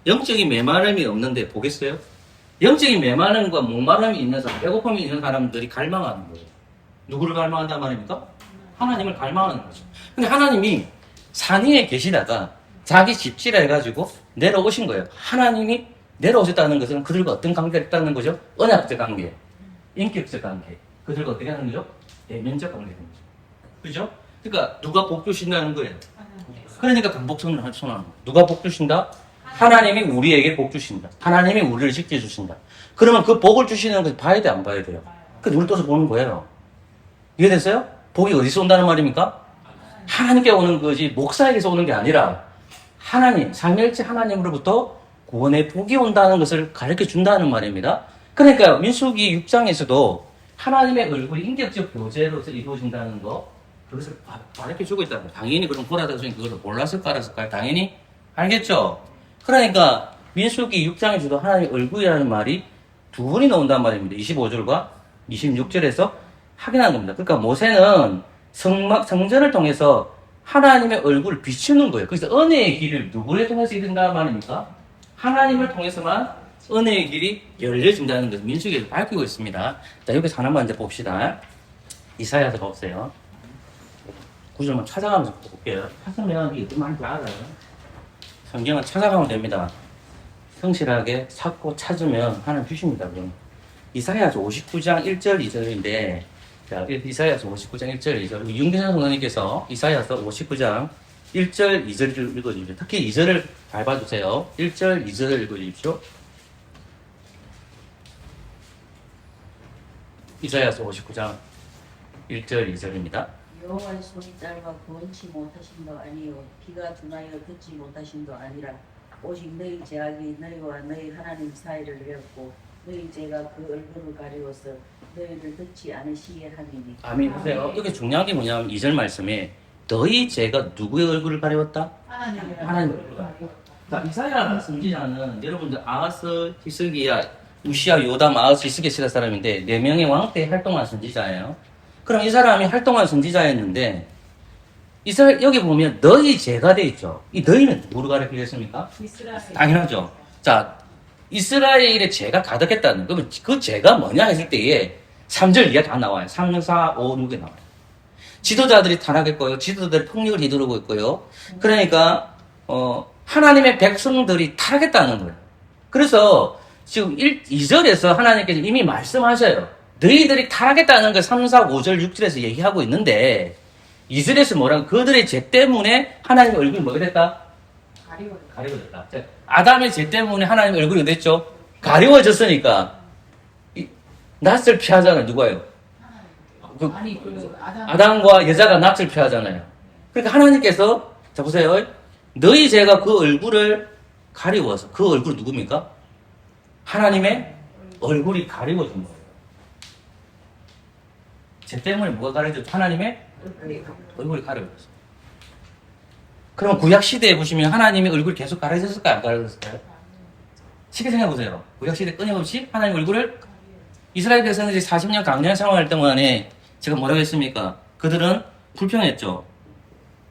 영적인 메마름이 없는데 보겠어요? 영적인 메마름과 목마름이 있는 사람, 배고픔이 있는 사람들이 갈망하는 거예요. 누구를 갈망한단 말입니까? 하나님을 갈망하는 거죠. 근데 하나님이 산 위에 계시다가 자기 집지라 해가지고 내려오신 거예요. 하나님이 내려오셨다는 것은 그들과 어떤 관계가 있다는 거죠? 언약적 관계, 인격적 관계. 그들과 어떻게 하는 거죠? 내면적 관계가 있는 거죠. 그죠? 그러니까 누가 복 주신다는 거예요. 그러니까 반복선을 선언하는 거예요. 누가 복 주신다? 하나님이 우리에게 복 주신다. 하나님이 우리를 지켜주신다. 그러면 그 복을 주시는 걸 봐야 돼, 안 봐야 돼요? 그 눈을 떠서 보는 거예요. 이해됐어요? 복이 어디서 온다는 말입니까? 하나님께 오는 거지 목사에게서 오는 게 아니라 하나님, 삼위일체 하나님으로부터 구원의 복이 온다는 것을 가르쳐 준다는 말입니다. 그러니까 민수기 6장에서도 하나님의 얼굴이 인격적 교제로서 이루어진다는 거 그것을 가르쳐 주고 있다는 거예요. 당연히 그럼 보라다수는 그걸 몰랐을까 알았을까요? 당연히 알겠죠? 그러니까 민수기 6장에서도 하나님의 얼굴이라는 말이 두 번이 나온단 말입니다. 25절과 26절에서 확인하는 겁니다. 그러니까 모세는 성전을 통해서 하나님의 얼굴을 비추는 거예요. 그래서 은혜의 길을 누구를 통해서 이룬다는 말입니까? 하나님을 통해서만 은혜의 길이 열려진다는 것을 민수기에서 밝히고 있습니다. 자, 여기서 하나만 이제 봅시다. 이사야서 보세요. 구절만 찾아가면서 볼게요. 찾으면 이게 많이 알아요. 성경은 찾아가면 됩니다. 성실하게 찾고 찾으면 하나님 주십니다. 그럼. 이사야서 59장 1절 2절인데 자, 이사야서 59장 1절 2절 윤계상 선생님께서 이사야서 59장 1절 2절을 읽어주십시오. 특히 2절을 밟아주세요. 1절 2절을 읽어주십시오. 이사야서 59장 1절 2절입니다. 여호와의 손이 짧아 구원치 못하심도 아니요 귀가 둔하여 듣지 못하심도 아니라 오직 너희 제약이 너희와 너희 하나님 사이를 외웠고 너희 죄가 그 얼굴을 가리워서 너희를 듣지 않으시게 함이니. 아멘. 보세요. 여기 중요한 게 뭐냐면 2절 말씀에 너희 죄가 누구의 얼굴을 가리웠다? 하나님의 얼굴을 가리웠다. 자, 이사야 선지자는 여러분들 아하스, 히스기야, 우시야, 요담, 아하스, 히스기야 시대 사람인데 4명의 왕 때 활동한 선지자예요. 그럼 이 사람이 활동한 선지자였는데 여기 보면 너희 죄가 돼 있죠. 이 너희는 누구를 가리키겠습니까? 이스라엘. 당연하죠. 자, 이스라엘의 죄가 가득했다는 그러면 그 죄가 뭐냐 했을 때에 3절 이하 다 나와요. 3, 4, 5, 6에 나와요. 지도자들이 타락했고요. 지도자들이 폭력을 휘두르고 있고요. 그러니까 하나님의 백성들이 타락했다는 거예요. 그래서 지금 2절에서 하나님께서 이미 말씀하셔요. 너희들이 타락했다는 걸 3, 4, 5절, 6절에서 얘기하고 있는데 2절에서 뭐라고? 그들의 죄 때문에 하나님의 얼굴이 뭐가 됐다? 가리워졌다. 아담의 죄 때문에 하나님의 얼굴이 됐죠? 가리워졌으니까 낯을 피하잖아요. 누가요? 아담과 여자가 낯을 피하잖아요. 그러니까 하나님께서 자 보세요. 너희 죄가 그 얼굴을 가리워서 그 얼굴이 누굽니까? 하나님의 얼굴이 가리워진 거예요. 죄 때문에 뭐가 가려졌죠? 하나님의 얼굴이 가려졌어요. 그럼 구약 시대에 보시면 하나님의 얼굴이 계속 가려졌을까요? 안 가려졌을까요? 쉽게 생각해 보세요. 구약 시대 끊임없이 하나님 얼굴을 이스라엘 백성들이 40년 강년 생활할 동안에 제가 뭐라고 했습니까? 그들은 불평했죠.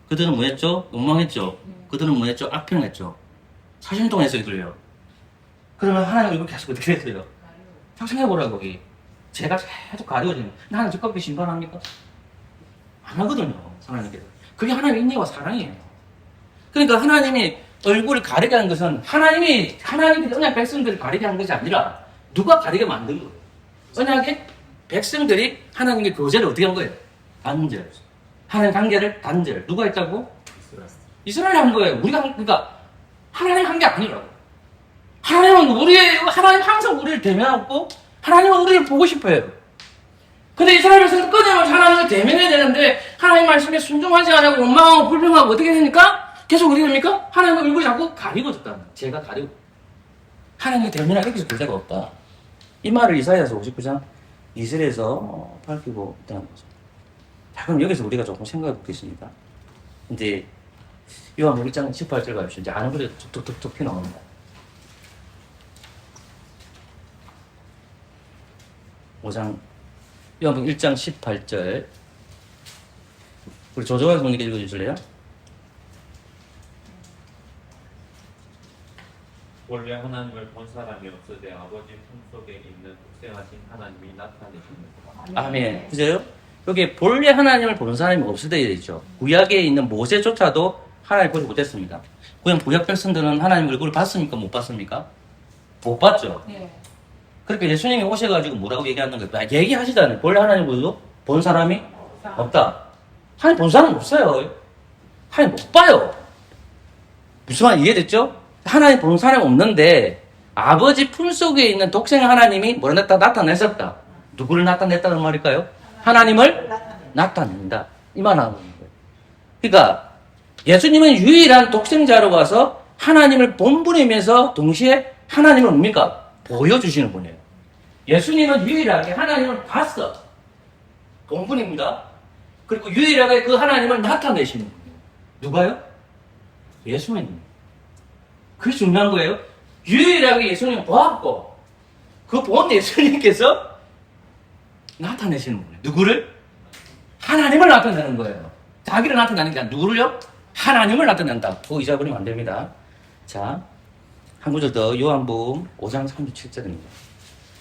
그들은 뭐 했죠? 욕망했죠. 그들은 뭐 했죠? 악평했죠. 40년 동안 했어요, 이들요. 그러면 하나님 얼굴 계속 어떻게 됐어요? 생각해 보라고, 거기. 제가 계속 가려지는. 하나님 적극적으로 심판합니까? 안 하거든요, 하나님께서. 그게 하나님의 인내와 사랑이에요. 그러니까 하나님이 얼굴을 가리게 한 것은 하나님이 언약 백성들을 가리게 한 것이 아니라 누가 가리게 만든 거예요. 언약의 백성들이 하나님의 교제를 어떻게 한 거예요? 단절. 하나님 관계를 단절. 누가 했다고? 이스라엘이 한 거예요. 그러니까 하나님 한 게 아니라고. 하나님 항상 우리를 대면하고 하나님은 우리를 보고 싶어요. 근데 이스라엘 백성은 끊임없이 하나님을 대면해야 되는데 하나님 말씀에 순종하지 않고 원망하고 불평하고 어떻게 되니까? 계속 어떻게 됩니까? 하나님의 얼굴이 자꾸 가리워졌다는 거예요. 제가 가리고 하나님을 대면하기 위해서 교제가 없다. 이 말을 이사야서 59장 2절에서 밝히고 있다는 거죠. 자, 그럼 여기서 우리가 조금 생각해 보겠습니다. 이제 요한복음 1장 18절 가십시오. 이제 아는 글이 툭툭툭툭 튀어나옵니다. 5장, 요한복음 1장 18절. 우리 조정환 성님께 읽어주실래요? 원래 하나님을 본 사람이 없으되 아버지 품속에 있는 독생하신 하나님이 나타내십니다. 아멘. 그죠? 여기 본래 하나님을 본 사람이 없을 때 있죠. 구약에 있는 모세조차도 하나님을 보지 못했습니다. 그냥 구약 백성들은 하나님 얼굴을 봤습니까? 못 봤습니까? 못 봤죠. 네. 그러니까 예수님이 오셔가지고 뭐라고 얘기하는 거예요? 얘기하시잖아요. 본래 하나님을 본 사람이 없다. 하나님 본 사람 없어요. 하나님 못 봐요. 무슨 말 이해됐죠? 하나님 본 사람 없는데 아버지 품속에 있는 독생 하나님이 뭐라 나타냈었다. 누구를 나타냈다는 말일까요? 하나님을 나타낸다. 이 말 하는 거예요. 그러니까 예수님은 유일한 독생자로 가서 하나님을 본 분이면서 동시에 하나님을 뭡니까? 보여주시는 분이에요. 예수님은 유일하게 하나님을 봤어. 본 분입니다. 그리고 유일하게 그 하나님을 나타내시는 분이에요. 누가요? 예수님. 그게 중요한 거예요. 유일하게 예수님을 보았고 그 본 예수님께서 나타내시는 분이에요. 누구를? 하나님을 나타내는 거예요. 자기를 나타내는 게 아니라 누구를요? 하나님을 나타낸다. 그거 잊어버리면 안 됩니다. 자, 한 구절 더. 요한복음 5장 37절입니다.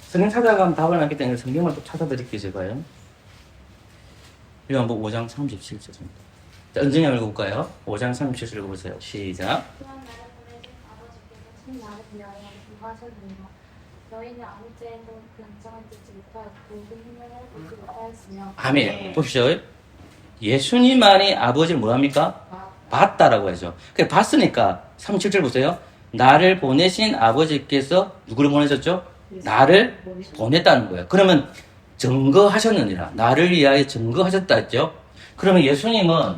성경 찾아가면 답을 알기 때문에 성경을 또 찾아드릴게요. 제가요. 요한복음 5장 37절입니다. 자, 은정이 한번 읽어볼까요? 5장 37절 읽어보세요. 시작. 또한 나를 보내신 아버지께서 친 나를 위하여 구하셨느니라. 너희는 아무 때에도 그 영장을 듣지 못하였고 그 생명을 보지 못하였으며 아멘. 보십시오. 예수님만이 아버지를 뭐합니까? 봤다라고 하죠. 그래, 봤으니까 37절 보세요. 나를 보내신 아버지께서 누구를 보내셨죠? 나를 보냈다는 거예요. 그러면 증거하셨느니라. 나를 위하여 증거하셨다 했죠. 그러면 예수님은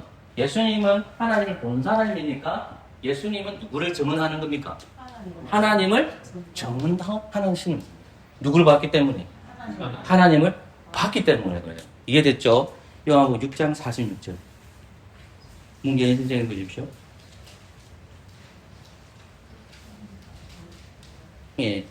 하나님을 본 사람이니까 예수님은 누구를 증언하는 겁니까? 하나님을 증언하는 신. 누구를 봤기 때문에? 하나님을 봤기 때문에 그래요. 이해됐죠? 요한복음 6장 46절. 문계인 선생님 보십시오. 예.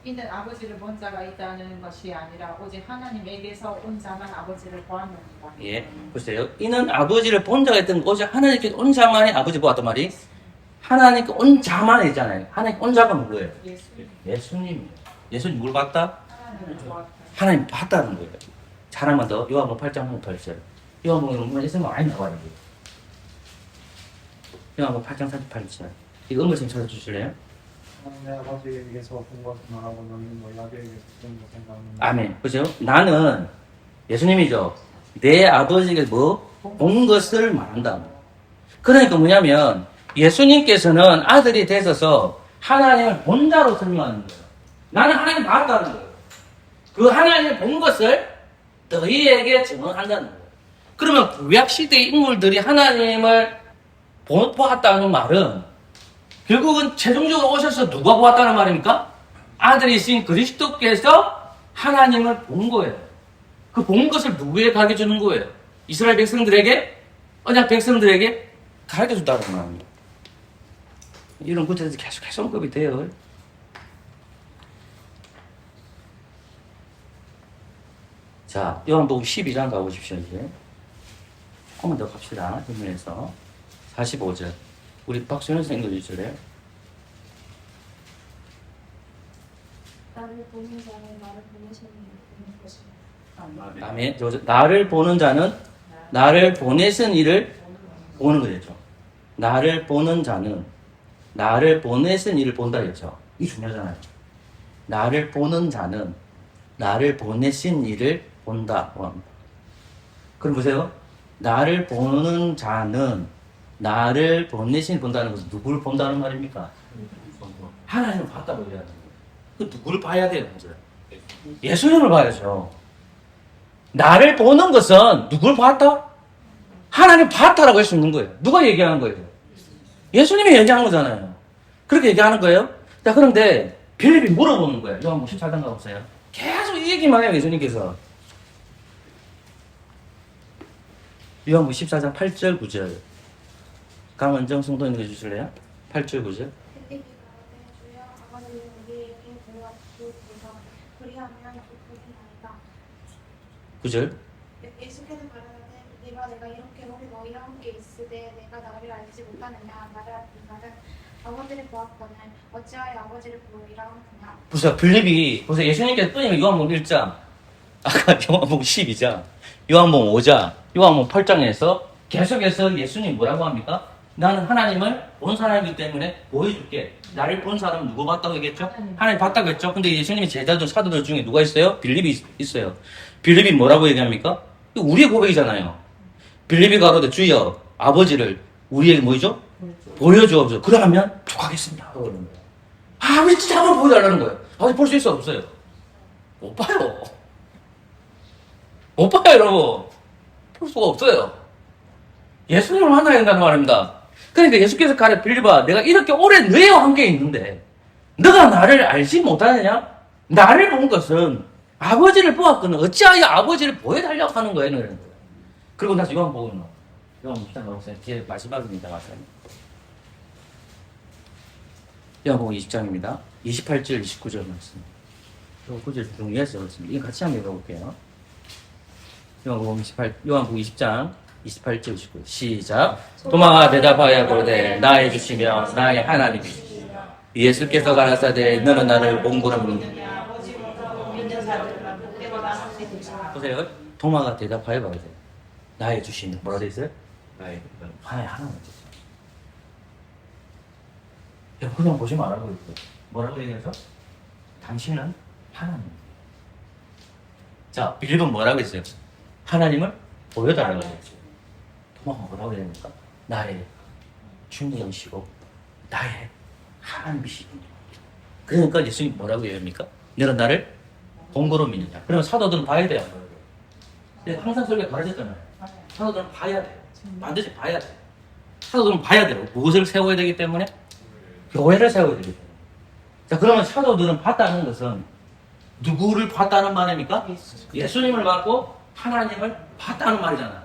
이는 아버지를 본 자가 있다는 것이 아니라 오직 하나님에게서 온 자만 아버지를 보았느니라. 예. 보세요. 이는 아버지를 본 자가 있던 오직 하나님께 온 자만이 아버지 보았단 말이 하나님께 온 자만 있잖아요. 하나님께 온 자가 누구예요? 예수님이에요. 예수님 누굴 봤다? 하나님을 보았다. 하나님 봤다는 거예요. 자, 하나만 더. 요한복음 8장 38절. 요한복음 에서 많이 나와요. 요한복음 8장 38절. 이거 음을 좀 찾아주실래요? 하나님의 아버지에게서 본 것을 말하고 너희는 너희 아버지에게서 본 것을 말하는 아멘. 그죠? 나는 예수님이죠. 내 아버지가 본 것을 말한다. 그러니까 뭐냐면 예수님께서는 아들이 되셔서 하나님을 본 자로 설명하는 거예요. 나는 하나님 봤다는 거예요. 그 하나님을 본 것을 너희에게 증언한다는 거예요. 그러면 구약시대의 인물들이 하나님을 보았다는 말은 결국은 최종적으로 오셔서 누가 보았다는 말입니까? 아들이신 그리스도께서 하나님을 본 거예요. 그 본 것을 누구에게 가르쳐 주는 거예요? 이스라엘 백성들에게? 언약 백성들에게 가르쳐 준다는 말입니다. 이런 구절에서 계속 언급이 돼요. 자, 요한복음 12장 가보십시오, 이제. 조금만 더 갑시다, 본문에서. 45절. 우리 박수현 선생님 읽어주실래요? 나를 보는 자는 나를 보내시는 이를 보는 것이다. 아멘. 나를 보는 자는 나를 보내신 이를 보는 거죠. 나를 보는 자는 나를 보내신 이를 본다 했죠. 이 중요하잖아요. 나를 보는 자는 나를 보내신 이를 본다. 그럼 보세요. 나를 보는 자는 나를 보내신 이를 본다는 것은 누구를 본다는 말입니까? 하나님을 봤다고 해야 돼요. 그 누구를 봐야 돼요? 예수님을 봐야죠. 나를 보는 것은 누굴 봤다? 하나님 봤다라고 할 수 있는 거예요. 누가 얘기하는 거예요? 예수님이 얘기한 거잖아요. 그렇게 얘기하는 거예요. 자, 그런데 빌립이 물어보는 거예요. 요한복음 14장 가보세요. 계속 이 얘기만 해요, 예수님께서. 요한복음 14장 8절 9절. 강원정 성도님 해주실래요? 8절 9절. 빌립이 가로되 주여 아버지는 우리에게 보여주소서 그리하면 기쁘리나이다. 9절. 예수께서 가라사대 네가 내가 이렇게 오래 너희와 함께 있으되 내가 나를 알지 못하느냐 나를 나는 아버지를 보았거늘 어찌하여 아버지를 보이라 하느냐. 보세요. 빌립이 보세요. 예수님께서 끊임없이 요한복음 1장, 아까 요한복음 12장, 요한복음 5장, 요한복음 8장에서 계속해서 예수님 뭐라고 합니까? 나는 하나님을 본 사람이기 때문에 보여줄게. 나를 본 사람은 누구 봤다고 얘기했죠? 하나님 봤다고 했죠. 근데 예수님의 제자들, 사도들 중에 누가 있어요? 빌립이 있어요. 빌립이 뭐라고 얘기합니까? 이거 우리의 고백이잖아요. 빌립이 가로되 주여 아버지를 우리에게 뭐죠? 보여주옵소서. 그러면 족하겠습니다. 우리 진짜 한번 보여달라는 거예요. 아버지 볼 수 있어 없어요? 못 봐요. 못 봐요 여러분. 볼 수가 없어요. 예수님을 만나야 된다는 말입니다. 그러니까 예수께서 가래 빌립아 내가 이렇게 오래 너희와 함께 있는데 너가 나를 알지 못하느냐? 나를 본 것은 아버지를 보았거든 어찌하여 아버지를 보여달라고 하는 거예요. 이런 거예요. 그리고 나서 요한복음 20장 뒤에 마지막입니다. 요한복음 20장입니다. 28절 29절 말씀. 요 구절 중요해서 그렇습니다. 이거 같이 한번 읽어볼게요. 요한복음 20장 28절 29절 시작. 도마가 대답하여 그러되 나의 주시며 나의 하나님이시라. 예수께서 가라사대 너는 나를 본고라 묻느냐. 보세요. 도마가 대답하여 그러되 나의 주시며 뭐라 돼 있어요? 나의 하나님이시라. 그냥 보시면 알아보고 있어요. 뭐라고 얘기해서? 당신은 하나님. 자, 빌립은 뭐라고 했어요? 하나님을 보여달라고 했어요. 도마가 뭐라고 해야 됩니까? 나의 주님이시고 나의 하나님이시고. 그러니까 예수님 뭐라고 얘기합니까? 너는 나를 본거로 믿느냐. 그러면 사도들은 봐야 돼요. 항상 설교에 가르쳤잖아요. 사도들은 봐야 돼요. 반드시 봐야 돼요. 사도들은 봐야 돼요. 무엇을 세워야 되기 때문에? 교회를 세워야 되기 때문에. 자, 그러면 사도들은 봤다는 것은 누구를 봤다는 말입니까? 예수님을 봤고 하나님을 봤다는 말이잖아요.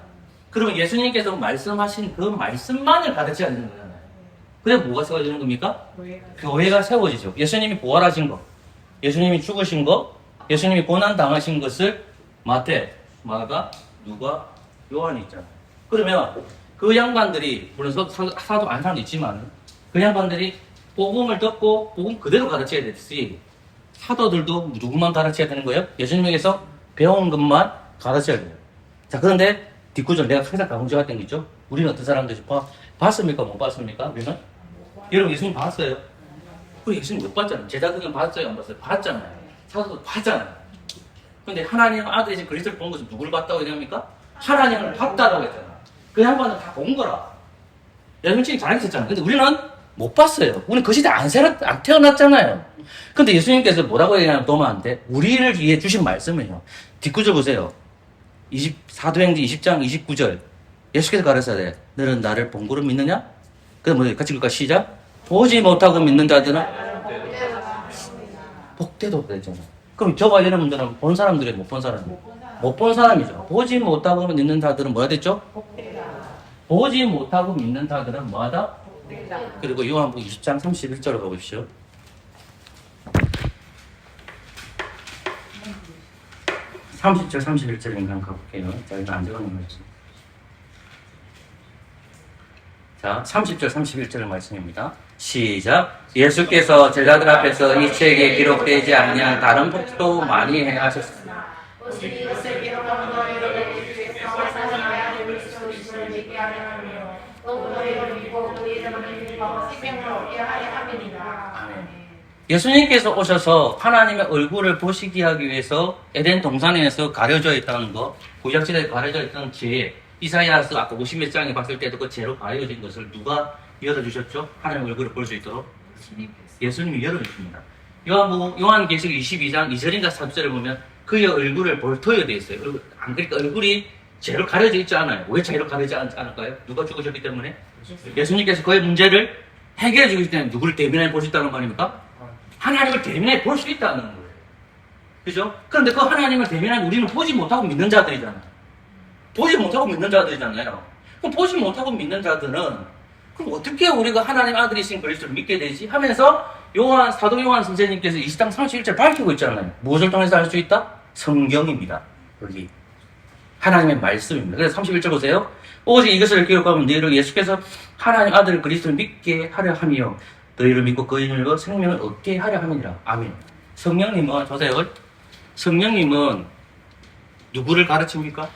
그러면 예수님께서 말씀하신 그 말씀만을 가르쳐야 되는 거잖아요. 그래 뭐가 세워지는 겁니까? 교회가 세워지죠. 예수님이 부활하신 거, 예수님이 죽으신 거, 예수님이 고난 당하신 것을 마태, 마가, 누가, 요한이 있잖아요. 그러면 그 양반들이 물론 사도 안 사람도 있지만 그 양반들이 복음을 듣고 복음 그대로 가르쳐야 됐지. 사도들도 누구만 가르쳐야 되는 거예요? 예수님에게서 배운 것만 가르쳐야 돼요. 자, 그런데 뒷구절 내가 항상 강조했던 게 있죠. 우리는 어떤 사람들이 봤습니까? 못 봤습니까? 우리는? 여러분 예수님 봤어요? 우리 예수님 못 봤잖아요. 제자들은 봤어요? 안 봤어요? 봤잖아요. 사도도 봤잖아요. 근데 하나님 아들이신 그리스도를 본 것은 누구를 봤다고 얘기합니까? 하나님을 봤다고 했잖아요. 그 양반은 다 본 거라. 예수님이 잘했었잖아요. 근데 우리는 못 봤어요. 우리는 그 시대에 안 태어났잖아요. 근데 예수님께서 뭐라고 얘기하냐면 도마한테 우리를 위해 주신 말씀이에요. 뒷구절 보세요. 사도행전 20장 29절. 예수께서 가르쳐되 너는 나를 본고로 믿느냐? 그럼 뭐 같이 읽을까? 시작. 보지 못하고 믿는 자들은 복되도 되잖아. 그럼 저와 여러분들은 본 사람들이 못 본 사람이 못 본 사람이죠. 보지 못하고 믿는 자들은 뭐가 됐죠? 보지 못하고 믿는 자들은 뭐하다? 그리고 요한복음 20장 31절을 보십시오. 절 31절 인간 가볼게요. 자, 이거 안 적어놓은 거지. 자, 30절, 31절 말씀입니다. 시작. 예수께서 제자들 앞에서 이 책에 기록되지 않는 다른 복도 많이 행하셨습니다. 오직 이것을 기록한 너희를 주께서 사랑하여 그리스도 있음을 믿게 하려 하며 또 너희를 믿고 그 이름을 믿어 생명을 얻게 하려 함이니라. 아멘. 예수님께서 오셔서 하나님의 얼굴을 보시기 하기 위해서 에덴 동산에서 가려져 있다는 거, 구약시대에 가려져 있던 죄, 이사야서 아까 50몇 장에 봤을 때도 그 죄로 가려진 것을 누가 열어주셨죠? 하나님의 얼굴을 볼 수 있도록 예수님이 열어주십니다. 요한계시록 22장 2절인가 3절을 보면 그의 얼굴을 볼 터여 되어 있어요. 안 그러니까 얼굴이 죄로 가려져 있지 않아요. 왜 죄로 가려져 않을까요? 누가 죽으셨기 때문에? 예수님께서 그의 문제를 해결해 주기 때문에 누구를 대면해 볼 수 있다는 말입니까? 하나님을 대면해 볼 수 있다는 거예요. 그죠? 그런데 그 하나님을 대면한 우리는 보지 못하고 믿는 자들이잖아요. 보지 못하고 믿는 자들이잖아요. 그럼 보지 못하고 믿는 자들은 그럼 어떻게 우리가 하나님 아들이신 그리스도를 믿게 되지? 하면서 사도 요한 선생님께서 20장 31절 밝히고 있잖아요. 무엇을 통해서 알 수 있다? 성경입니다. 여기 하나님의 말씀입니다. 그래서 31절 보세요. 오직 이것을 기록하면 너희를 예수께서 하나님 아들 그리스도를 믿게 하려 함이요 너희를 믿고 그 이름으로 생명을 얻게 하려 함이니라. 아멘. 성령님은 보세요. 성령님은 누구를 가르칩니까?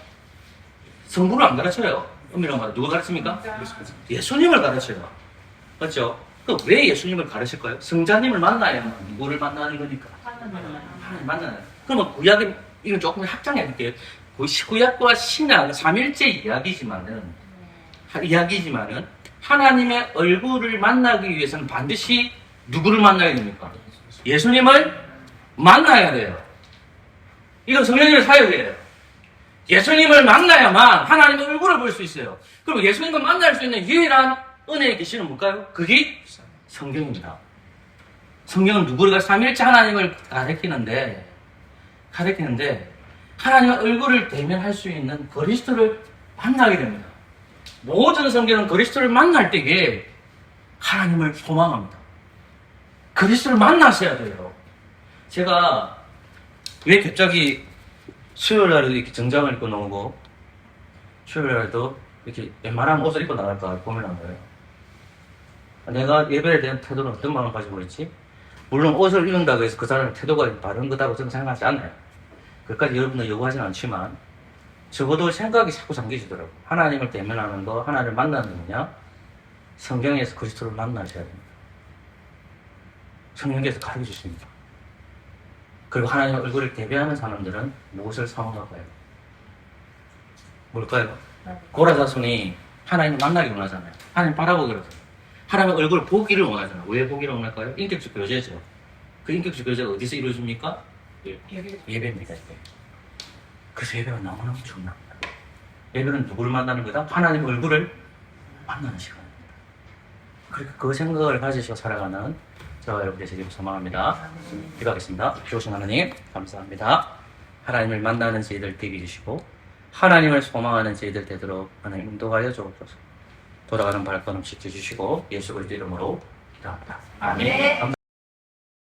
성부를 안 가르쳐요. 엄밀한 말로 누가 가르칩니까? 예수님을 가르쳐요. 맞죠? 그럼 왜 예수님을 가르칠까요? 성자님을 만나야만 누구를 만나는 거니까? 하나님 만나는. 그러면 구약은 이건 조금 확장해 볼게요. 구약과 신약 삼일째 이야기지만은 하나님의 얼굴을 만나기 위해서는 반드시 누구를 만나야 됩니까? 예수님을 만나야 돼요. 이건 성령님의 사역이에요. 예수님을 만나야만 하나님의 얼굴을 볼 수 있어요. 그럼 예수님을 만날 수 있는 유일한 은혜의 계시는 뭘까요? 그게 성경입니다. 성경은 누구를 삼일째 하나님을 가리키는데 하나님의 얼굴을 대면할 수 있는 그리스도를 만나게 됩니다. 모든 성경은 그리스도를 만날 때에 하나님을 소망합니다. 그리스도를 만나셔야 돼요. 제가 왜 갑자기 수요일 날에도 이렇게 정장을 입고 나오고 수요일 날에도 이렇게 웬만한 옷을 입고 나갈까 고민한 거예요. 내가 예배에 대한 태도는 어떤 마음을 가지고 있지? 물론 옷을 입는다고 해서 그 사람의 태도가 바른 거다고 저는 생각하지 않아요. 그것까지 여러분들 요구하진 않지만 적어도 생각이 자꾸 잠기시더라고요. 하나님을 대면하는 거, 하나님을 만나는 거냐? 성경에서 그리스도를 만나셔야 됩니다. 성경에서 가르쳐 주십니다. 그리고 하나님의 얼굴을 대변하는 사람들은 무엇을 사모할까요? 뭘까요? 고라사손이 하나님을 만나기 원하잖아요. 하나님 바라보기를 원하잖아요. 하나님의 얼굴을 보기를 원하잖아요. 왜 보기를 원할까요? 인격적 교제죠. 그 인격적 교제가 어디서 이루어집니까? 예배입니다. 예배. 그래서 예배가 너무너무 중요합니다. 예배는 누구를 만나는 거다? 하나님 얼굴을 만나는 시간입니다. 그러니까 그 생각을 가지시고 살아가는 저와 여러분들 되시기를 소망합니다. 기도하겠습니다. 주신 하나님 감사합니다. 하나님을 만나는 저희들 되게 해주시고 하나님을 소망하는 저희들 되도록 하나님 인도하여 주옵소서. 돌아가는 발걸음 지켜주시고 예수 그리스도 이름으로 기도합니다. 아멘.